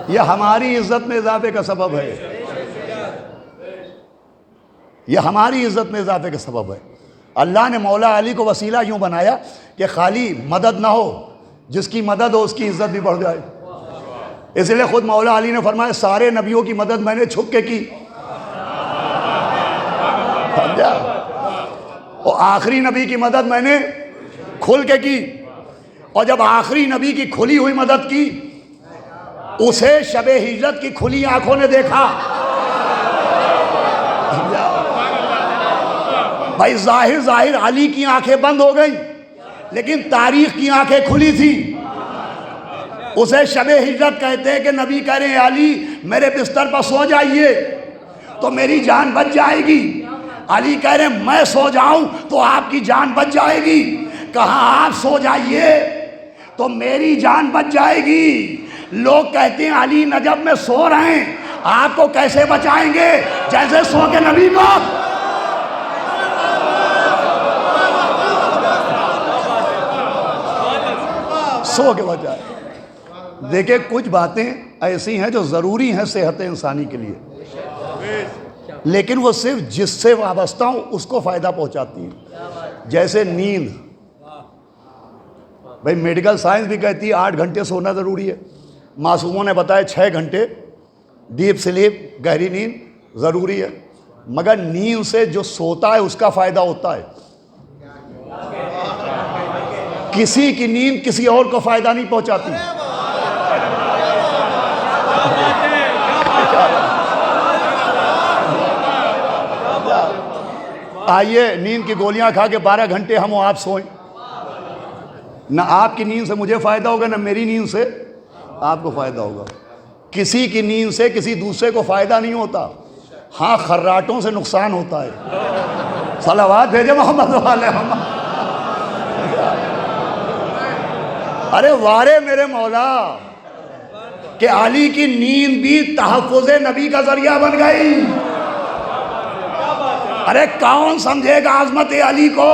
ये हमारी इज्जत में इजाफे का सबब है, ये हमारी इज्जत में इजाफे का सबब है। अल्लाह ने मौला अली को वसीला यूँ बनाया कि खाली मदद ना हो, जिसकी मदद हो उसकी इज्जत भी बढ़ जाए। इसलिए खुद मौला अली ने फरमाया सारे नबियों की मदद मैंने छुप के की, और आखिरी नबी की मदद मैंने खुल के की। और जब आखिरी नबी की खुली हुई मदद की, उसे शबे हिजरत की खुली आंखों ने देखा। भाई जाहिर जाहिर अली की आंखें बंद हो गई, लेकिन तारीख की आंखें खुली थी। उसे शबे हिजरत कहते हैं कि नबी कह रहे हैं अली मेरे बिस्तर पर सो जाइए तो मेरी जान बच जाएगी। अली कह रहे हैं मैं सो जाऊं तो आपकी जान बच जाएगी। कहा आप सो जाइए तो मेरी जान बच जाएगी। लोग कहते हैं अली नजब में सो रहे हैं, आपको कैसे बचाएंगे? जैसे सो के नबी को सो के बचाए। देखिए कुछ बातें ऐसी हैं जो ज़रूरी हैं सेहत इंसानी के लिए, लेकिन वो सिर्फ जिससे वाबस्ता हो उसको फ़ायदा पहुंचाती हैं। जैसे नींद, भाई मेडिकल साइंस भी कहती है 8 घंटे सोना ज़रूरी है। मासूमों ने बताया 6 घंटे डीप स्लीप, गहरी नींद ज़रूरी है। मगर नींद से जो सोता है उसका फ़ायदा होता है। किसी की नींद किसी और को फ़ायदा नहीं पहुंचाती। आइए नींद की गोलियां खा के 12 घंटे हम आप सोएं, ना आपकी नींद से मुझे फ़ायदा होगा ना मेरी नींद से आपको फ़ायदा होगा। किसी की नींद से किसी दूसरे को फ़ायदा नहीं होता। हाँ, खर्राटों से नुकसान होता है। सलावात भेजे मोहम्मद वाले मोहम्मद। अरे वारे मेरे मौला कि अली की नींद भी तहफ़्फ़ुज़े नबी का ज़रिया बन गई। अरे कौन समझेगा आज़मत अली को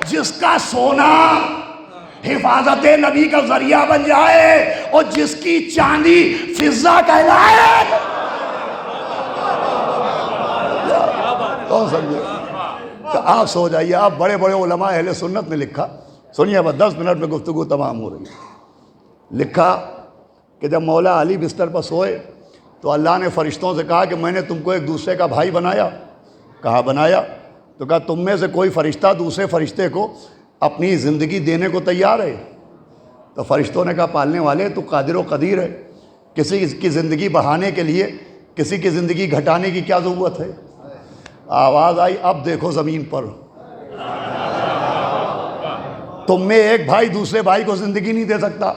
जिसका सोना हिफाजत नबी का जरिया बन जाए और जिसकी चांदी फिजा कहलाए। कौन समझे? तो आप सो जाइए। आप बड़े बड़े उलमा अहले सुन्नत ने लिखा, सुनिए बस 10 मिनट में गुफ्तगू तमाम हो रही है। लिखा कि जब मौला अली बिस्तर पर सोए तो अल्लाह ने फरिश्तों से कहा कि मैंने तुमको एक दूसरे का भाई बनाया। कहा बनाया? तो कहा तुम में से कोई फरिश्ता दूसरे फरिश्ते को अपनी ज़िंदगी देने को तैयार है? तो फरिश्तों ने कहा पालने वाले तो कादिर व कदीर है, किसी की ज़िंदगी बढ़ाने के लिए किसी की ज़िंदगी घटाने की क्या ज़रूरत है? आवाज़ आई अब देखो ज़मीन पर, तुम में एक भाई दूसरे भाई को ज़िंदगी नहीं दे सकता।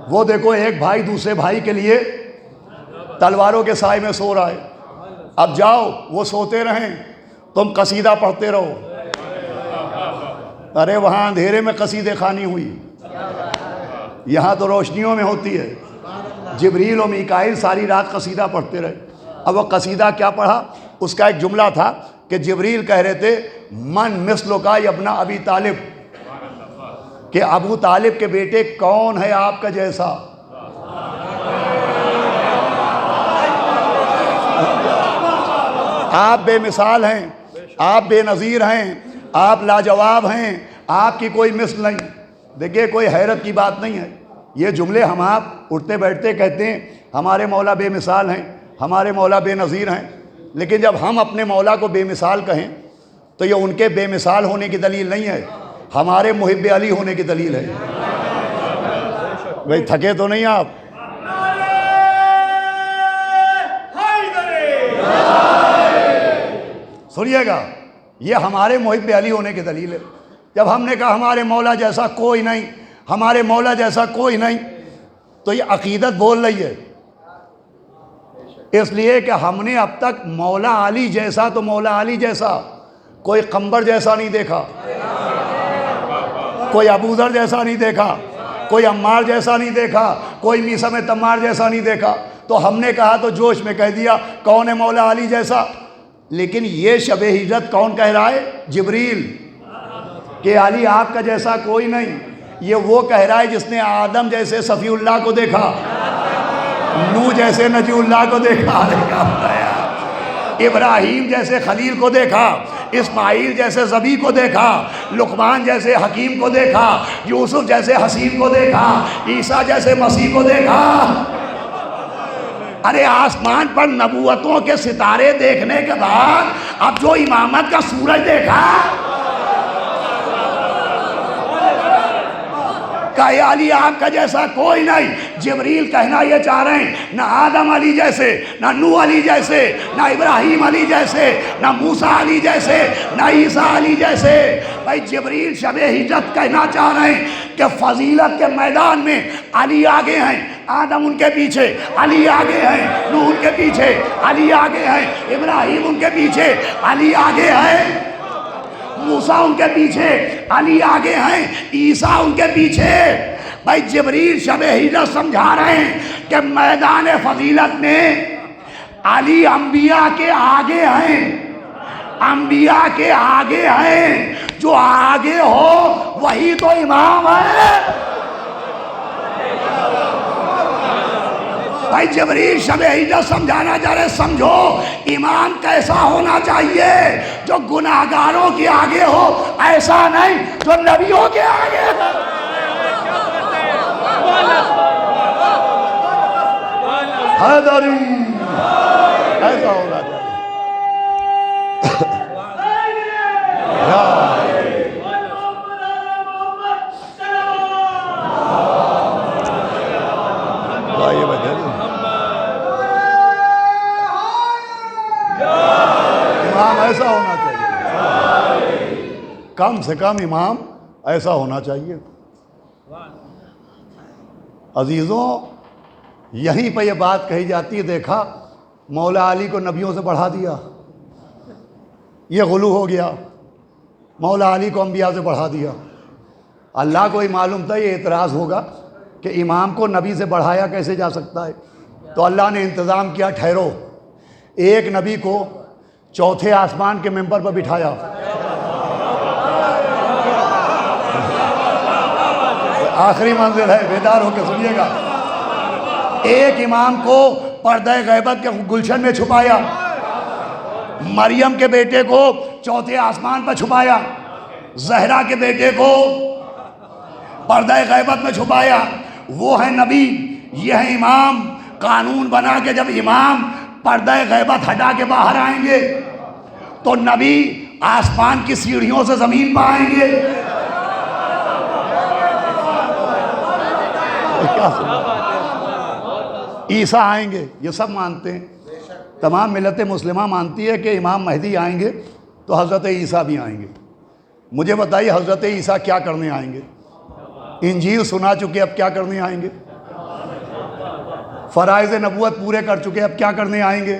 वो देखो एक भाई दूसरे भाई के लिए तलवारों के साए में सो रहा है। अब जाओ वो सोते रहें, तुम कसीदा पढ़ते रहो। अरे वहाँ अंधेरे में कसीदे खानी हुई, यहाँ तो रोशनियों में होती है। जिब्रील और मीकाईल सारी रात कसीदा पढ़ते रहे। अब वो कसीदा क्या पढ़ा? उसका एक जुमला था कि जिब्रील कह रहे थे मन मिस्लो का यब्ना अबी तालिब, कि अबू तालिब के बेटे कौन है आपका जैसा। आप बेमिसाल हैं, आप बेनज़ीर हैं, आप लाजवाब हैं, आपकी कोई मिसल नहीं। देखिए कोई हैरत की बात नहीं है। ये जुमले हम आप उठते बैठते कहते हैं हमारे मौला बेमिसाल हैं, हमारे मौला बेनज़ीर हैं। लेकिन जब हम अपने मौला को बेमिसाल कहें तो ये उनके बेमिसाल होने की दलील नहीं है, हमारे मुहिब्बे अली होने की दलील है। भाई थके तो नहीं आप? सुनिएगा, ये हमारे मुहिब्बे अली होने की दलील है। जब हमने कहा हमारे मौला जैसा कोई नहीं, हमारे मौला जैसा कोई नहीं, तो ये अकीदत बोल रही है। इसलिए कि हमने अब तक मौला अली जैसा तो मौला अली जैसा कोई कंबर जैसा नहीं देखा, कोई अबूजर जैसा नहीं देखा, कोई अम्मार जैसा नहीं देखा, कोई मीसा में तम्मार जैसा नहीं देखा। तो हमने कहा तो जोश में कह दिया कौन है मौला अली जैसा। लेकिन ये शबे हिजरत कौन कह रहा है? जिब्रील, कि अली आपका जैसा कोई नहीं। ये वो कह रहा है जिसने आदम जैसे सफ़ीउल्लाह को देखा, नूह जैसे नजीउल्लाह को देखा, इब्राहीम जैसे खलील को देखा, इस्माइल जैसे ज़बी को देखा, लुकमान जैसे हकीम को देखा, यूसुफ जैसे हसीन को देखा, ईसा जैसे मसीह को देखा। अरे आसमान पर नबूवतों के सितारे देखने के बाद अब जो इमामत का सूरज देखा, कहे अली आपका जैसा कोई नहीं। जिब्रील कहना ये चाह रहे हैं ना आदम अली जैसे, ना नूह अली जैसे, ना इब्राहीम अली जैसे, ना मूसा अली जैसे, ना ईसा अली जैसे। भाई जिब्रील शबे हिजरत कहना चाह रहे हैं कि फजीलत के मैदान में अली आगे हैं, आदम उनके पीछे, अली आगे हैं, नूह उनके पीछे, अली आगे हैं, इब्राहिम उनके पीछे, अली आगे हैं, मूसा उनके पीछे, अली आगे हैं, ईसा उनके पीछे। भाई जिब्रील शब-ए हिजरत समझा रहे हैं कि मैदान फजीलत में अली अंबिया के आगे हैं, अंबिया के आगे हैं। जो आगे हो वही तो इमाम है। भाई जिब्रील शब-ए हिजरत समझाना चाह रहे, समझो इमाम कैसा होना चाहिए, जो गुनाहगारों के आगे हो, ऐसा नहीं जो नबियों के आगे है। हैदरी ऐसा होना चाहिए। इमाम ऐसा होना चाहिए, कम से कम इमाम ऐसा होना चाहिए। अजीज़ों, यहीं पर यह बात कही जाती है, देखा मौला अली को नबियों से बढ़ा दिया, ये गुलू हो गया, मौला अली को अंबिया से बढ़ा दिया। अल्लाह को ही मालूम था ये एतराज़ होगा कि इमाम को नबी से बढ़ाया कैसे जा सकता है। तो अल्लाह ने इंतज़ाम किया, ठहरो, एक नबी को चौथे आसमान के मेंबर पर बिठाया, आखिरी मंजिल है, बेदार होकर सुनिएगा। एक इमाम को पर्दे गैबत के गुलशन में छुपाया, मरियम के बेटे को चौथे आसमान पर छुपाया, जहरा के बेटे को पर्दे गैबत में छुपाया। वो है नबी, यह है इमाम। कानून बना के जब इमाम पर्दे गैबत हटा के बाहर आएंगे तो नबी आसमान की सीढ़ियों से जमीन पर आएंगे। क्या ईसा आएंगे, ये सब मानते हैं। तमाम मिलत मुस्लिमा मानती है कि इमाम महदी आएंगे तो हज़रत ईसा भी आएंगे। मुझे बताइए हज़रत ईसा क्या करने आएंगे? इंजील सुना चुके, अब क्या करने आएंगे? फ़राइज़ नबूवत पूरे कर चुके, अब क्या करने आएंगे?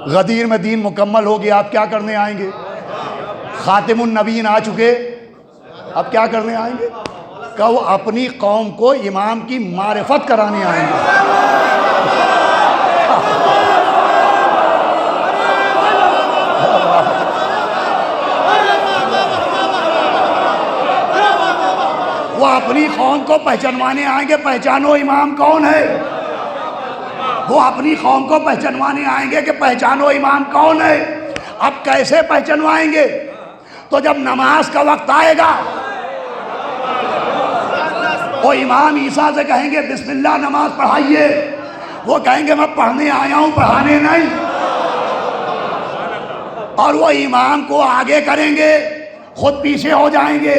गदीर में दीन मुकम्मल हो गया, अब क्या करने आएंगे? खातिमुन नबीन आ चुके, अब क्या करने आएंगे? कब अपनी कौम को इमाम की मारिफत कराने आएंगे। वो अपनी कौम को पहचानवाने आएंगे, पहचानो इमाम कौन है। वो अपनी कौम को पहचानवाने आएंगे कि पहचानो इमाम कौन है। अब कैसे पहचानवाएंगे? तो जब नमाज का वक्त आएगा वो इमाम ईसा से कहेंगे बिस्मिल्लाह नमाज पढ़ाइए, वो कहेंगे मैं पढ़ने आया हूं, पढ़ाने नहीं। और वो इमाम को आगे करेंगे, खुद पीछे हो जाएंगे।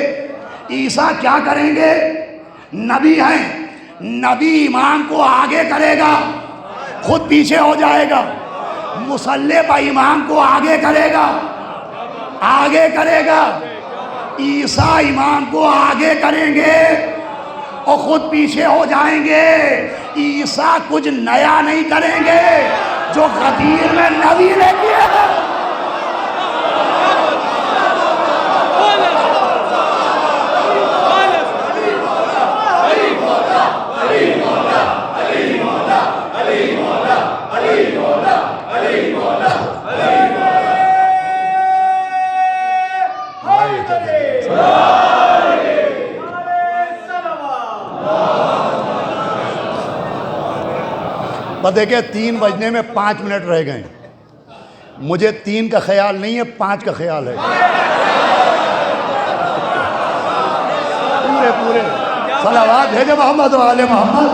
ईसा क्या करेंगे? नबी हैं, नबी इमाम को आगे करेगा, खुद पीछे हो जाएगा। मुसल्ले पर इमाम को आगे करेगा, आगे करेगा। ईसा इमाम को आगे करेंगे और खुद पीछे हो जाएंगे। ईसा कुछ नया नहीं करेंगे, जो गदीर में नबी ने किया है। बस देखिए 3 बजने में 5 मिनट रह गए। मुझे 3 का ख्याल नहीं है, 5 का ख्याल है। पूरे पूरे सलावत भेजे मोहम्मद वाले मोहम्मद।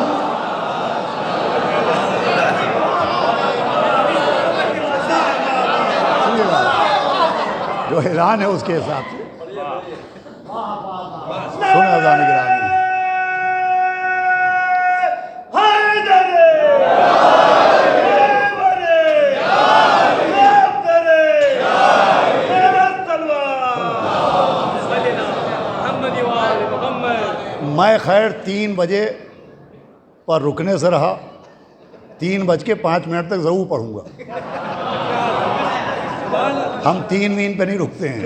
जो ऐलान है उसके हिसाब से सुने अज़ान गिरानी। मैं खैर 3 बजे पर रुकने से रहा। 3:05 तक ज़रूर पढ़ूँगा। हम 3 मीन पे नहीं रुकते हैं,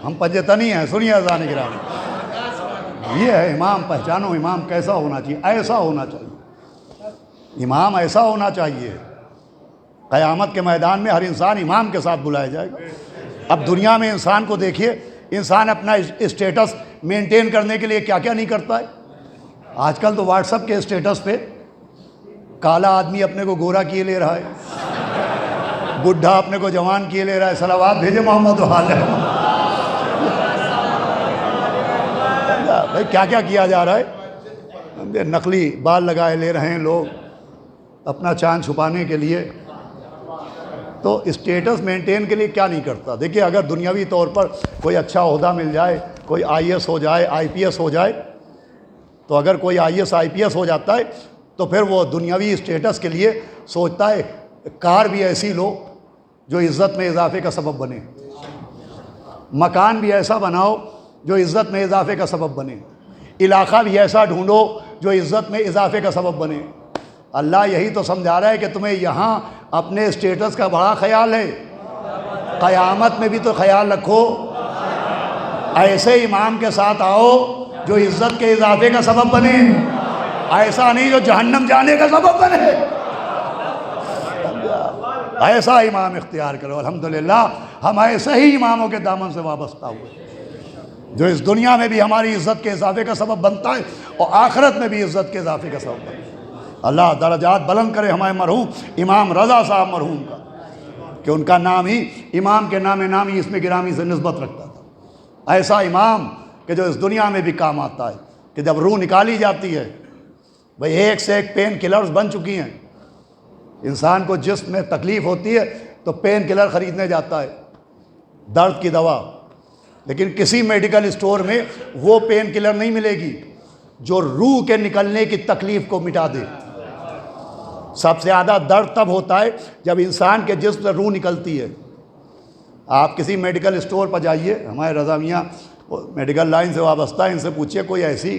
हम पंजतनी हैं। सुनिए अज़ान गिराम, ये है इमाम। पहचानो इमाम कैसा होना चाहिए, ऐसा होना चाहिए। इमाम ऐसा होना चाहिए। क़यामत के मैदान में हर इंसान इमाम के साथ बुलाया जाएगा। अब दुनिया में इंसान को देखिए, इंसान अपना स्टेटस मेंटेन करने के लिए क्या क्या नहीं करता है। आजकल तो व्हाट्सएप के स्टेटस पे काला आदमी अपने को गोरा किए ले रहा है, बुढ़ा अपने को जवान किए ले रहा है। सलावात भेजे मोहम्मद हाल है। भाई क्या क्या किया जा रहा है। नकली बाल लगाए ले रहे हैं लोग अपना चांद छुपाने के लिए। तो स्टेटस मेंटेन के लिए क्या नहीं करता। देखिए, अगर दुनियावी तौर पर कोई अच्छा ओहदा मिल जाए, कोई आईएएस हो जाए, आईपीएस हो जाए, तो अगर कोई आईएएस आईपीएस हो जाता है तो फिर वो दुनियावी स्टेटस के लिए सोचता है कार भी ऐसी लो जो इज़्ज़त में इजाफे का सबब बने, मकान भी ऐसा बनाओ जो इज़्ज़त में इजाफे का सबब बने, इलाका भी ऐसा ढूंढो जो इज़्ज़त में इजाफे का सबब बने। अल्लाह यही तो समझा रहा है कि तुम्हें यहाँ अपने स्टेटस का बड़ा ख्याल है, क़यामत में भी तो ख्याल रखो। ऐसे इमाम के साथ आओ जो इज़्ज़त के इजाफे का सबब बने, ऐसा नहीं जो जहन्नम जाने का सबब बने। ऐसा इमाम इख्तियार करो। अल्हम्दुलिल्लाह हम ऐसे ही इमामों के दामन से वाबस्ता हुए जो इस दुनिया में भी हमारी इज़्ज़त के इजाफे का सबब बनता है और आखिरत में भी इज़्ज़त के इजाफे का सबब बनता है। अल्लाह दरजात बुलंद करे हमारे मरहूम इमाम रज़ा साहब मरहूम का, कि उनका नाम ही इमाम के नाम ही इसमें गिरामी से निस्बत रखता था। ऐसा इमाम कि जो इस दुनिया में भी काम आता है, कि जब रूह निकाली जाती है, भाई एक से एक पेन किलर्स बन चुकी हैं। इंसान को जिस्म में तकलीफ़ होती है तो पेन किलर ख़रीदने जाता है, दर्द की दवा। लेकिन किसी मेडिकल स्टोर में वो पेन किलर नहीं मिलेगी जो रूह के निकलने की तकलीफ़ को मिटा दे। सबसे ज़्यादा दर्द तब होता है जब इंसान के जिस्म से रूह निकलती है। आप किसी मेडिकल स्टोर पर जाइए, हमारे रज़ा मियाँ मेडिकल लाइन से वाबस्ता है, इनसे पूछिए कोई ऐसी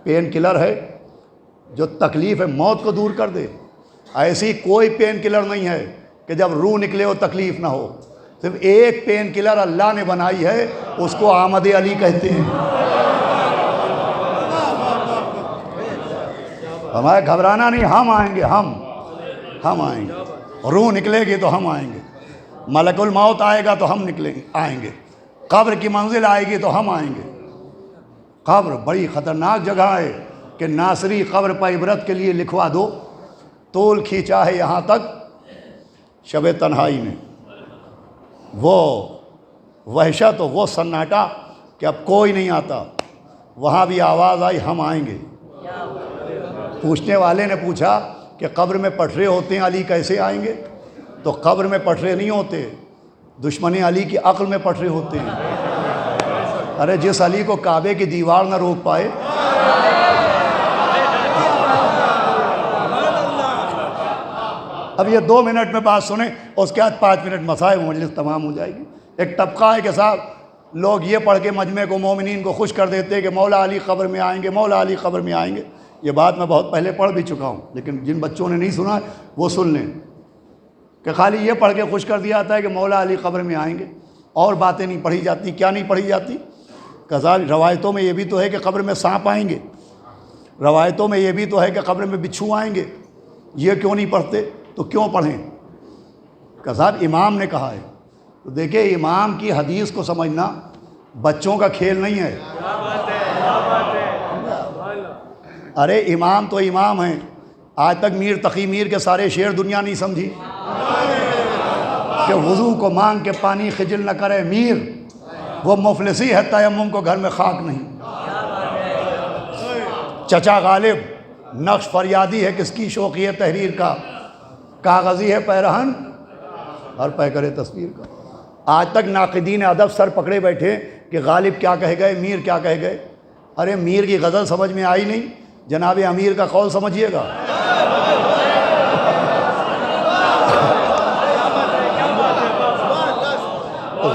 पेन किलर है जो तकलीफ़ है मौत को दूर कर दे। ऐसी कोई पेन किलर नहीं है कि जब रूह निकले हो तकलीफ़ ना हो। सिर्फ एक पेन किलर अल्लाह ने बनाई है, उसको आमद अली कहते हैं। हमारे घबराना नहीं, हम आएंगे, हम आएंगे। रूह निकलेगी तो हम आएंगे, मलकुल मौत आएगा तो हम निकलेंगे आएंगे, कब्र की मंजिल आएगी तो हम आएंगे। कब्र बड़ी ख़तरनाक जगह है कि नासरी कब्र पर इबरत के लिए लिखवा दो, तोल खींचा है यहाँ तक शब तन्हाई ने। वो वहशत, वो सन्नाटा कि अब कोई नहीं आता, वहाँ भी आवाज़ आई हम आएंगे। पूछने वाले ने पूछा कि कब्र में पटरे होते हैं, अली कैसे आएंगे? तो कब्र में पटरे नहीं होते, दुश्मन अली की अक्ल में पटरे होते हैं। अरे जिस अली को काबे की दीवार न रोक पाए, अब ये 2 मिनट में बात सुने, उसके बाद 5 मिनट मसाए मजलिस तमाम हो जाएगी। एक तबका है कि साहब लोग ये पढ़ के मजमे को मोमिनीन को खुश कर देते हैं कि मौला अली क़ब्र में आएंगे, मौला अली क़ब्र में आएंगे। ये बात मैं बहुत पहले पढ़ भी चुका हूँ, लेकिन जिन बच्चों ने नहीं सुना वो सुन लें कि खाली ये पढ़ के खुश कर दिया जाता है कि मौला अली क़ब्र में आएंगे, और बातें नहीं पढ़ी जाती। क्या नहीं पढ़ी जाती? कज़ाल रवायतों में ये भी तो है कि क़ब्र में सांप आएंगे, रवायतों में ये भी तो है कि क़ब्र में बिच्छू आएंगे। ये क्यों नहीं पढ़ते? तो क्यों पढ़ें? कज़ाल इमाम ने कहा है। तो देखिए, इमाम की हदीस को समझना बच्चों का खेल नहीं है। अरे इमाम तो इमाम हैं। आज तक मीर तकी मीर के सारे शेर दुनिया नहीं समझी कि वज़ू को मांग के पानी खिजल न करे मीर, वो मुफलिसी है तयम्मुम को घर में खाक नहीं। चचा गालिब नक्श फरियादी है किसकी शौक़ी है तहरीर का, कागज़ी है पैरहन और पैकर तस्वीर का। आज तक नाक़िदीन अदब सर पकड़े बैठे कि गालिब क्या कह गए, मीर क्या कह गए। अरे मीर की गज़ल समझ में आई नहीं, जनाब अमीर का कौल समझिएगा।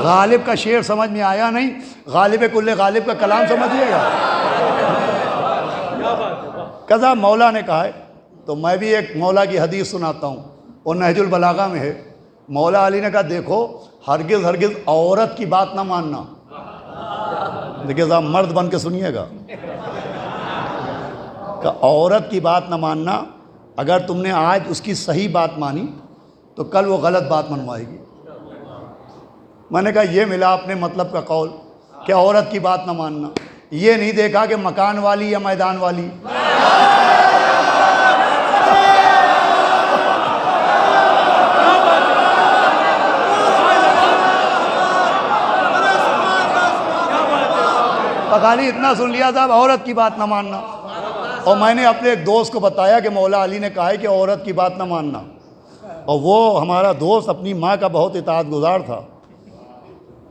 गालिब का शेर समझ में आया नहीं, गालिब कुल्ले गालिब का कलाम समझिएगा। कज़ा मौला ने कहा है, तो मैं भी एक मौला की हदीस सुनाता हूँ, और नहजुल बलागा में है। मौला अली ने कहा देखो हरगिज़ हरगिज़ औरत की बात ना मानना। देखिए साहब मर्द बन के सुनिएगा, का औरत की बात ना मानना। अगर तुमने आज उसकी सही बात मानी तो कल वो गलत बात मनवाएगी। मैंने कहा ये मिला अपने मतलब का कौल कि औरत की बात ना मानना। ये नहीं देखा कि मकान वाली या मैदान वाली। खाली इतना सुन लिया साहब, औरत की बात ना मानना। और मैंने अपने एक दोस्त को बताया कि मौला अली ने कहा है कि औरत की बात ना मानना। और वो हमारा दोस्त अपनी माँ का बहुत इताअतगुज़ार था।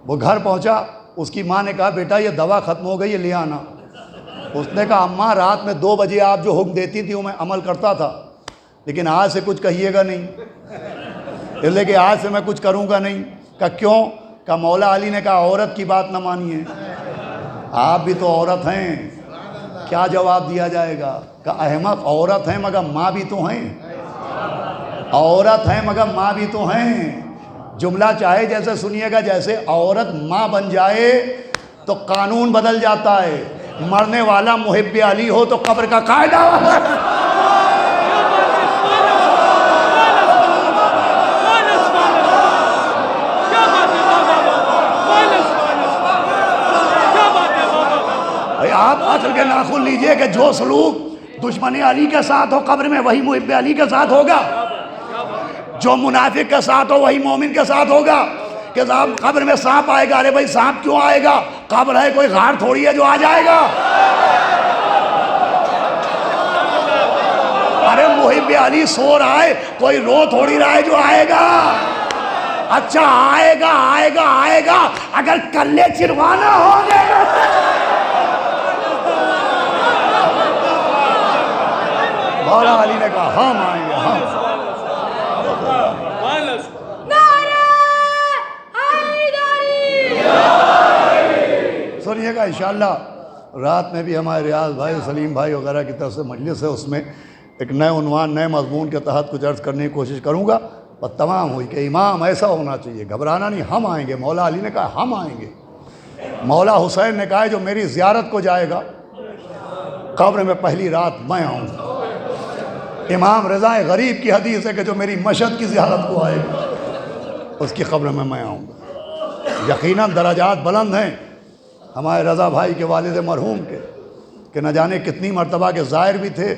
वो घर पहुँचा, उसकी माँ ने कहा बेटा ये दवा ख़त्म हो गई है, ले आना। उसने कहा अम्मा रात में 2 बजे आप जो हुक्म देती थी वो मैं अमल करता था, लेकिन आज से कुछ कहिएगा नहीं, इसलिए कि आज से मैं कुछ करूँगा नहीं। कहा क्यों? कहा मौला अली ने कहा औरत की बात ना मानिए। आप भी तो औरत हैं, क्या जवाब दिया जाएगा? कहा अहमक औरत हैं मगर माँ भी तो हैं, औरत हैं मगर माँ भी तो हैं। जुमला चाहे जैसे सुनिएगा, जैसे औरत माँ बन जाए तो कानून बदल जाता है। मरने वाला मुहिब्बे अली हो तो कब्र का कायदा। आप असल के नाखुन लीजिए कि जो सलूक दुश्मन अली के साथ हो कब्र में वही मुहिब्बे अली के साथ होगा, जो मुनाफिक के साथ हो वही मोमिन के साथ होगा। कि साहब कब्र में सांप आएगा, अरे भाई सांप क्यों आएगा? कब्र है कोई गार थोड़ी है जो आ जाएगा। अरे मुहिब्बे अली सो रहा है, कोई रो थोड़ी रहा है जो आएगा। अच्छा आएगा आएगा आएगा, अगर कल्ले चिरवाना हो गया। मौला अली ने कहा हम आएंगे, हम। सुनिएगा इंशाअल्लाह रात में भी हमारे रियाज भाई, सलीम भाई वगैरह की तरफ से मजलिस है, उसमें एक नए उन्वान नए मजमून के तहत कुछ अर्ज़ करने की कोशिश करूँगा। और तमाम हुई कि इमाम ऐसा होना चाहिए, घबराना नहीं, हम आएंगे। मौला अली ने कहा हम आएंगे। मौला हुसैन ने कहा जो मेरी ज़ियारत को जाएगा कब्र में पहली रात मैं आऊँगा। इमाम रज़ा गरीब की हदीस है कि जो मेरी मशहद की ज़ियारत को आएगा उसकी कब्र में मैं आऊँगा। यकीनन दराजात बुलंद हैं हमारे रज़ा भाई के वालिद मरहूम के, कि न जाने कितनी मरतबा के ज़ाहिर भी थे,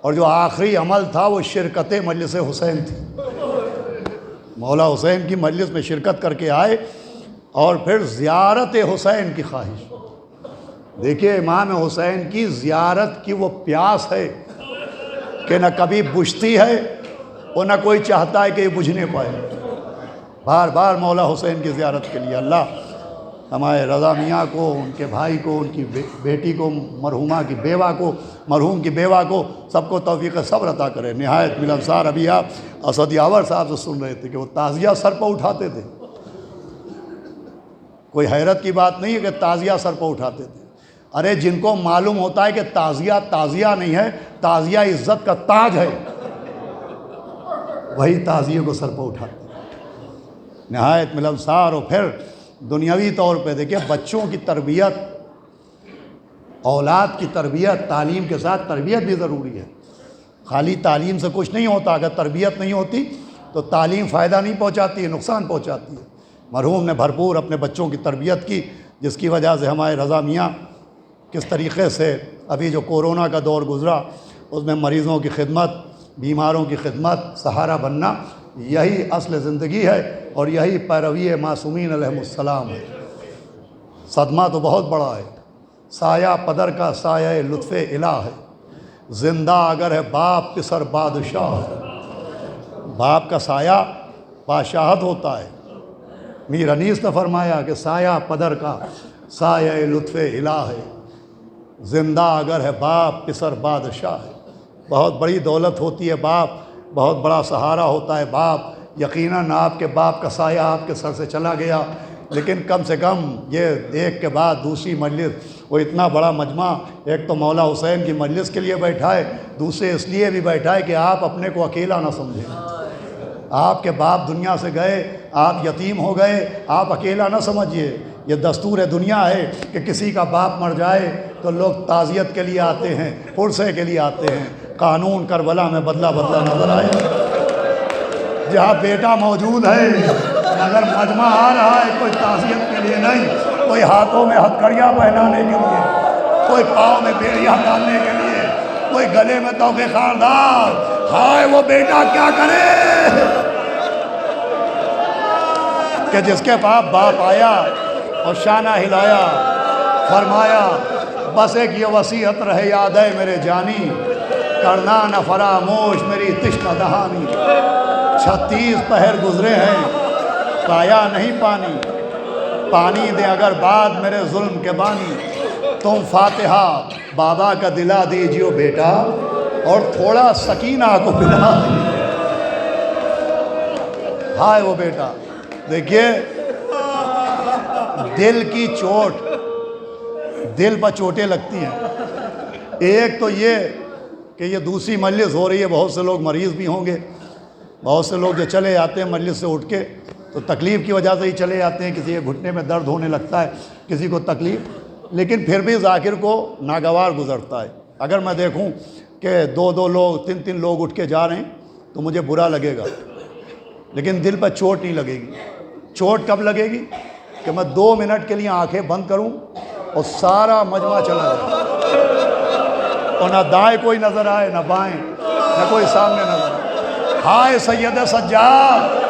और जो आखिरी अमल था वो शिरकत मजलिस हुसैन थी। मौला हुसैन की मजलिस में शिरकत करके आए और फिर ज़ियारत हुसैन की ख्वाहिश। देखिए इमाम हुसैन की ज़ियारत की वो प्यास है कि न कभी बुझती है और न कोई चाहता है कि ये बुझने पाए। बार बार मौला हुसैन की ज़ियारत के लिए अल्लाह हमारे रज़ा मियाँ को, उनके भाई को, उनकी बेटी को, मरहुमा की बेवा को, मरहूम की बेवा को, सबको तौफीक सब्र अता करे। नहायत मिलनसार अभी आप असद यावर साहब से सुन रहे थे कि वो ताज़िया सर पर उठाते थे। कोई हैरत की बात नहीं है कि ताज़िया सर पर उठाते थे। अरे जिनको मालूम होता है कि ताज़िया ताज़िया नहीं है, ताज़िया इज़्ज़त का ताज है, वही ताज़िए को सर पर उठाते। नहायत मिलनसार। और फिर दुनियावी तौर पे देखिए बच्चों की तरबियत, औलाद की तरबियत, तालीम के साथ तरबियत भी ज़रूरी है। खाली तालीम से कुछ नहीं होता, अगर तरबियत नहीं होती तो तालीम फ़ायदा नहीं पहुंचाती है, नुकसान पहुंचाती है। मरहूम ने भरपूर अपने बच्चों की तरबियत की, जिसकी वजह से हमारे रज़ा मियाँ किस तरीक़े से अभी जो कोरोना का दौर गुज़रा उसमें मरीज़ों की खिदमत, बीमारों की खिदमत, सहारा बनना, यही असल ज़िंदगी है और यही पैरवी मासूमीन अलैहिमुस्सलाम है। सदमा तो बहुत बड़ा है। साया पदर का साया लुत्फ़े इला है, ज़िंदा अगर है बाप पिसर बादशाह है। बाप का साया बादशाहत होता है। मीर अनीस ने फरमाया कि साया पदर का साया लुत्फ़े इला है, ज़िंदा अगर है बाप पिसर बादशाह है। बहुत बड़ी दौलत होती है बाप, बहुत बड़ा सहारा होता है बाप। यकीनन आपके बाप का साया आपके सर से चला गया, लेकिन कम से कम ये एक के बाद दूसरी मजलिस वो इतना बड़ा मजमा एक तो मौला हुसैन की मजलिस के लिए बैठा है, दूसरे इसलिए भी बैठा है कि आप अपने को अकेला ना समझें। आपके बाप दुनिया से गए, आप यतीम हो गए, आप अकेला ना समझिए। ये दस्तूर दुनिया है कि किसी का बाप मर जाए तो लोग ताज़ियत के लिए आते हैं, पुरसे के लिए आते हैं। कानून करबला में बदला बदला नजर आए। जहाँ बेटा मौजूद है, अगर मजमा आ रहा है, कोई ताज़ियत के लिए नहीं, कोई हाथों में हथकड़ियाँ पहनाने के लिए, कोई पाँव में बेड़ियाँ डालने के लिए, कोई गले में तोहफे खारदार, हाय वो बेटा क्या करे कि जिसके पास बाप आया और शाना हिलाया, फरमाया बस एक ये वसीयत रहे याद है मेरे जानी, करना न फरामोश मेरी तिश्न दहानी। 36 पहर गुजरे हैं, पाया नहीं पानी, पानी दे अगर बाद मेरे जुल्म के बानी। तुम फातिहा बाबा का दिला दीजिए बेटा, और थोड़ा सकीना को पिला। हाय वो बेटा, देखिए दिल की चोट, दिल पर चोटें लगती हैं। एक तो ये कि ये दूसरी मजलिस हो रही है, बहुत से लोग मरीज़ भी होंगे, बहुत से लोग जो चले आते हैं मजलिस से उठ के तो तकलीफ़ की वजह से ही चले जाते हैं। किसी के घुटने में दर्द होने लगता है, किसी को तकलीफ़, लेकिन फिर भी ज़ाकिर को नागवार गुज़रता है। अगर मैं देखूं कि 2-2 लोग 3-3 लोग उठ के जा रहे हैं तो मुझे बुरा लगेगा, लेकिन दिल पर चोट नहीं लगेगी। चोट कब लगेगी कि मैं 2 मिनट के लिए आंखें बंद करूं और सारा मजमा चला जाए और ना दाएं कोई नज़र आए, ना बाएं, ना कोई सामने नज़र आए। हाय सैयद सज्जाद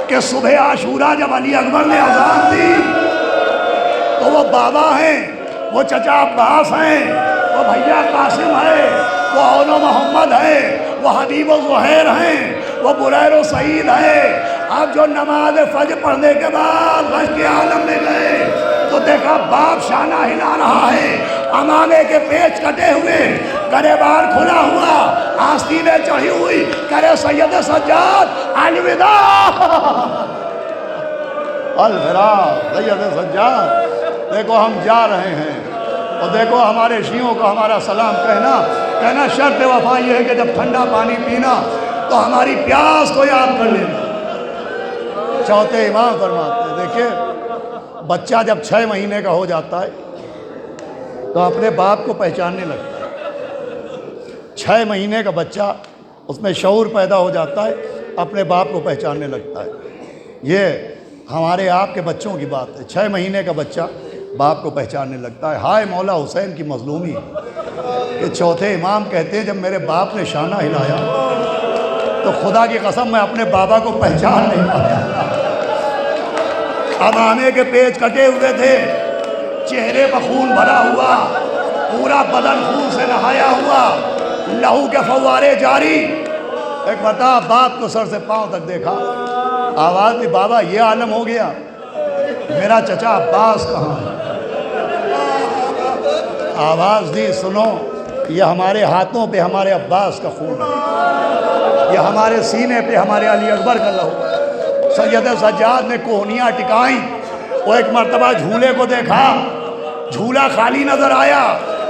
कि सुबह आशूरा जब अली अकबर ने अज़ान दी तो वो बाबा हैं, वो चचा अब्बास हैं, वो भैया कासिम है, वो औनो मोहम्मद है, वो हबीब ज़ुहैर हैं, वो बुरैर सईद है। अब जो नमाज फज्र पढ़ने के बाद गश के आलम में गए तो देखा बाप शाना हिला रहा है, अमामे के पेच कटे हुए, गरेबार खुला हुआ, आस्तीनें चढ़ी हुई, करे सैयद सज्जाद अलविदा, अलविदा सैयद सज्जाद, देखो हम जा रहे हैं। और देखो हमारे शियों को हमारा सलाम कहना शर्त वफा ये है कि जब ठंडा पानी पीना तो हमारी प्यास को याद कर लेना। चौथे इमाम फरमाते हैं, देखिए बच्चा जब 6 महीने का हो जाता है तो अपने बाप को पहचानने लगता है। 6 महीने का बच्चा, उसमें शऊर पैदा हो जाता है, अपने बाप को पहचानने लगता है। ये हमारे आपके बच्चों की बात है। 6 महीने का बच्चा बाप को पहचानने लगता है। हाय मौला हुसैन की मजलूमी कि चौथे इमाम कहते हैं जब मेरे बाप ने शाना हिलाया तो खुदा की कसम मैं अपने बाबा को पहचान नहीं पाया। अमामे के पेच कटे हुए थे, चेहरे पर खून भरा हुआ, पूरा बदन खून से नहाया हुआ, लहू के फव्वारे जारी। एक बता बाप को सर से पांव तक देखा, आवाज़ दी बाबा ये आलम हो गया, मेरा चचा अब्बास कहाँ है? आवाज़ दी सुनो, ये हमारे हाथों पे हमारे अब्बास का खून है, ये हमारे सीने पे हमारे अली अकबर का लहू है। सैयद सज्जाद ने कोहनियाँ टिकाई, वो एक मर्तबा झूले को देखा, झूला खाली नजर आया,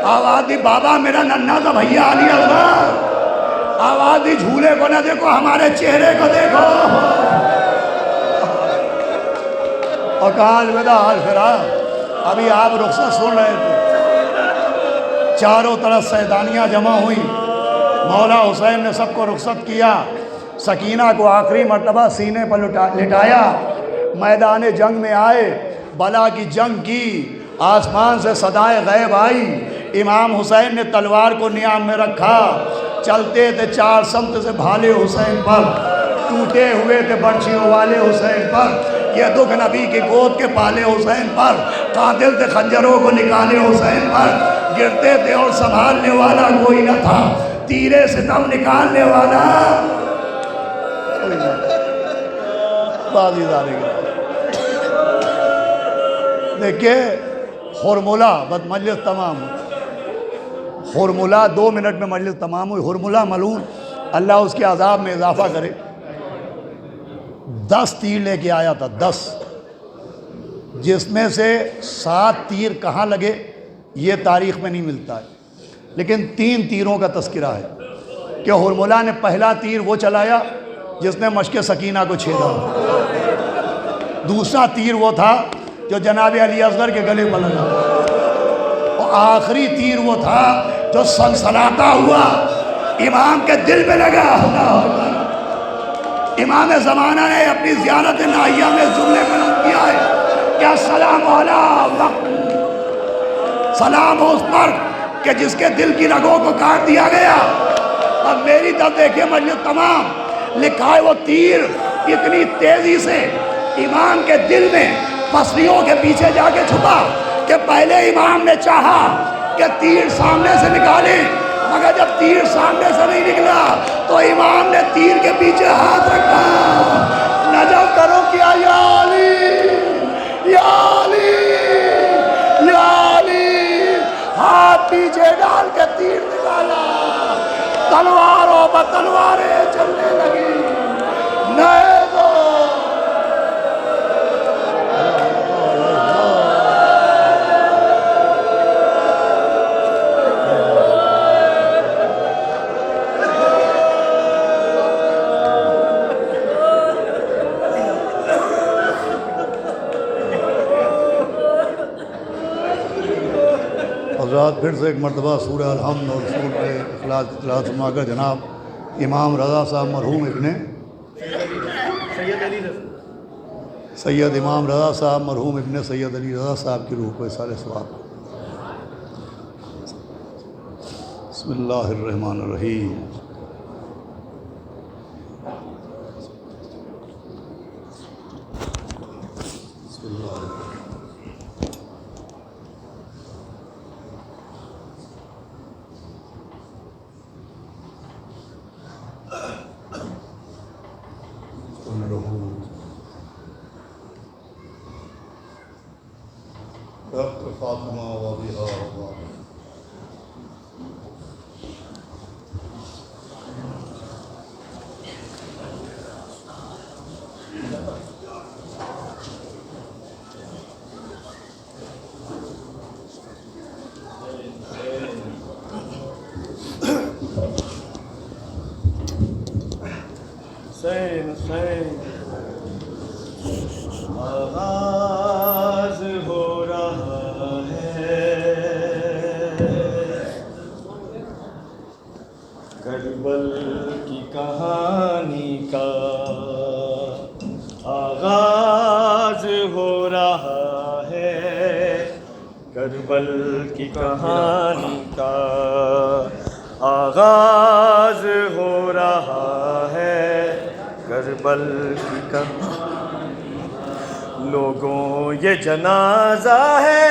आवाज़ दी बाबा मेरा नन्ना सा भैया अली अकबर। आवाज़ दी झूले को ना देखो, हमारे चेहरे को देखो। और कहा अलविदा अलफिरा। अभी आप रुखसत सुन रहे थे, चारों तरफ सैदानियाँ जमा हुई, मौला हुसैन ने सबको रुखसत किया, सकीना को आखिरी मर्तबा सीने पर लिटाया, मैदान जंग में आए, बला की जंग की, आसमान से सदाए गैब आई, इमाम हुसैन ने तलवार को नियाम में रखा, चलते थे 4 समत से भाले हुसैन पर, टूटे हुए थे बर्छियों वाले हुसैन पर, ये दुख नबी की गोद के पाले हुसैन पर, कातिल थे खंजरों को निकाले हुसैन पर, गिरते थे और संभालने वाला कोई न था, तीरे से तब निकालने वाला कोई न था। देखिए हुरमुला बद मजलिस तमाम हुई, हुरमुला 2 मिनट में मजलिस तमाम हुई। हुरमुला मलून, अल्लाह उसके अजाब में इजाफा करे, 10 तीर लेके आया था, 10। जिसमें से 7 तीर कहाँ लगे ये तारीख़ में नहीं मिलता है, लेकिन 3 तीरों का तस्करा है कि हुरमुला ने पहला तीर वो चलाया जिसने मशक सकीना को छेदा, दूसरा तीर वो था जो जनाब अली असगर के गले पर लगा, और आखिरी तीर वो था जो सनसनाता हुआ इमाम के दिल में लगा। इमाम ज़माना ने अपनी ज़ियारत नाहिया में जुमले बयान किया है, क्या सलाम अला वक्त, सलाम हो उस पर कि जिसके दिल की रगों को काट दिया गया। अब मेरी तरफ देखिए मजलिस तमाम, लिखा है वो तीर इतनी तेजी से इमाम के दिल में पसलियों के पीछे जाके छुपा कि पहले इमाम ने चाहा कि तीर सामने से निकाले, मगर जब तीर सामने से नहीं निकला तो इमाम ने तीर के पीछे हाथ रखा, नजर करो क्या या अली, या अली, या अली, हाथ पीछे डाल के तीर निकाला, तलवारों पर तलवारें चलने लगी। नए दो हज़रात फिर से एक मरतबा सूरह अल-हम्द और सूरह इखलास की तिलावत फरमाकर जनाब इमाम रज़ा साहब मरहूम इब्ने सैयद इमाम रज़ा साहब मरहूम इब्ने सैयद अली रज़ा साहब की रूह को इसाले सवाब। बिस्मिल्लाहिर्रहमानिर्रहीम। फातिमा वाबिहा आगाज़ हो रहा है करबल की कहानी का, आगाज़ हो रहा है करबल की कहानी का, आगाज़ हो रहा है करबल की कहानी। लोगों ये जनाजा है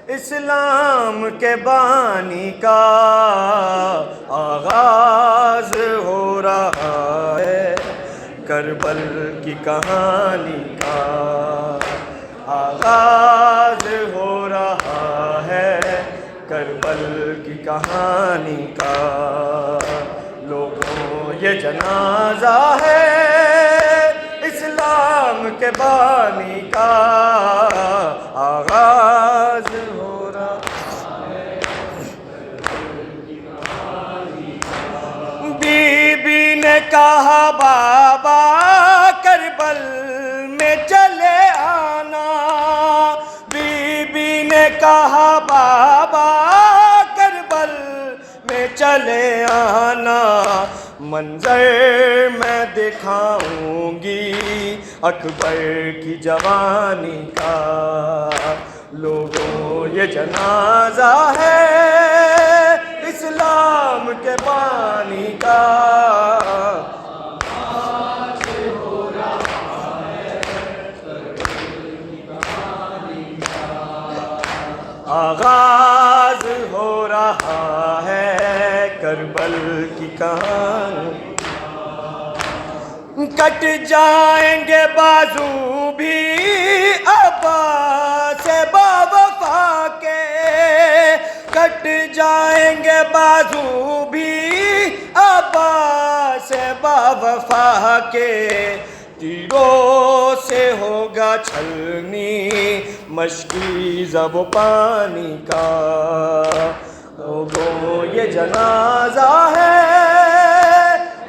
इस्लाम के बानी का, आगाज़ हो रहा है करबल की कहानी का, आगाज़ हो रहा है करबल की कहानी का। लोगों ये जनाजा है इस्लाम के बानी का, आगाज़ हो रहा है। बीबी ने कहा बाबा करबल में चले आना, बीबी ने कहा बाबा करबल में चले आना, मंजर मैं दिखाऊंगी अकबर की जवानी का। लोगों ये जनाजा है इस्लाम के बानी का, आगाज़ हो रहा है करबल की कहानी। कट जाएंगे बाजू भी अब्बास बावफा के, कट जाएंगे बाजू भी अब्बास बावफा के। तीरों से होगा छलनी मशकी ज़ब पानी का। लोगों ये जनाजा है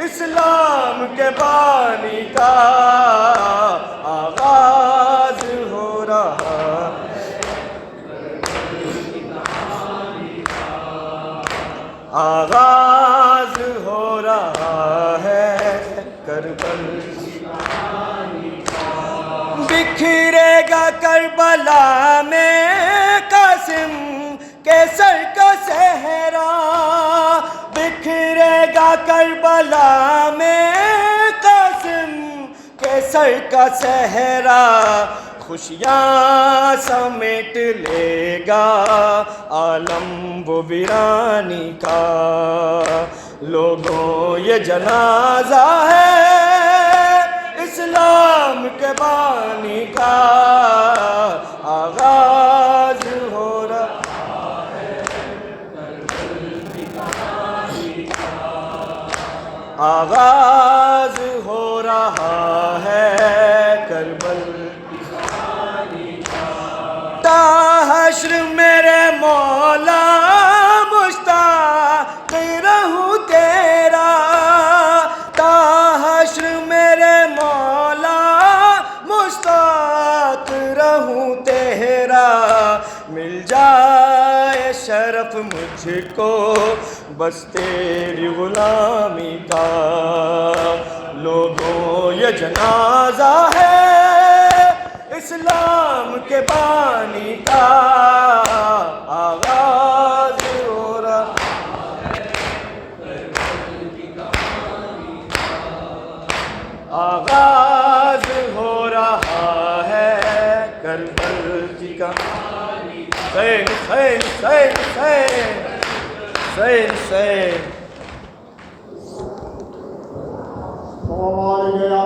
इस्लाम के बानी का। आगाज हो रहा आगाज हो रहा है करबल। बिखरेगा करबला में कासिम के सर का सहरा। बिखरेगा करबला में कासिम के सर का सहरा। खुशियाँ समेट लेगा आलम वो वीरानी का। लोगों ये जनाजा है इस्लाम के बानी का। आगाज हो रहा है आगाज हो रहा है करबल। हश्र मेरे मौला मुश्ताक रहूं तेरा। हश्र मेरे मौला मुश्ताक रहूं तेरा। मिल जाए शरफ मुझको बस तेरी गुलामी का। लोगों ये जनाजा है इस्लाम के बानी का। आगाज हो रहा आगाज हो रहा है करबल की कहानी। सैन सैन सैन सैन सैन सैन। और गया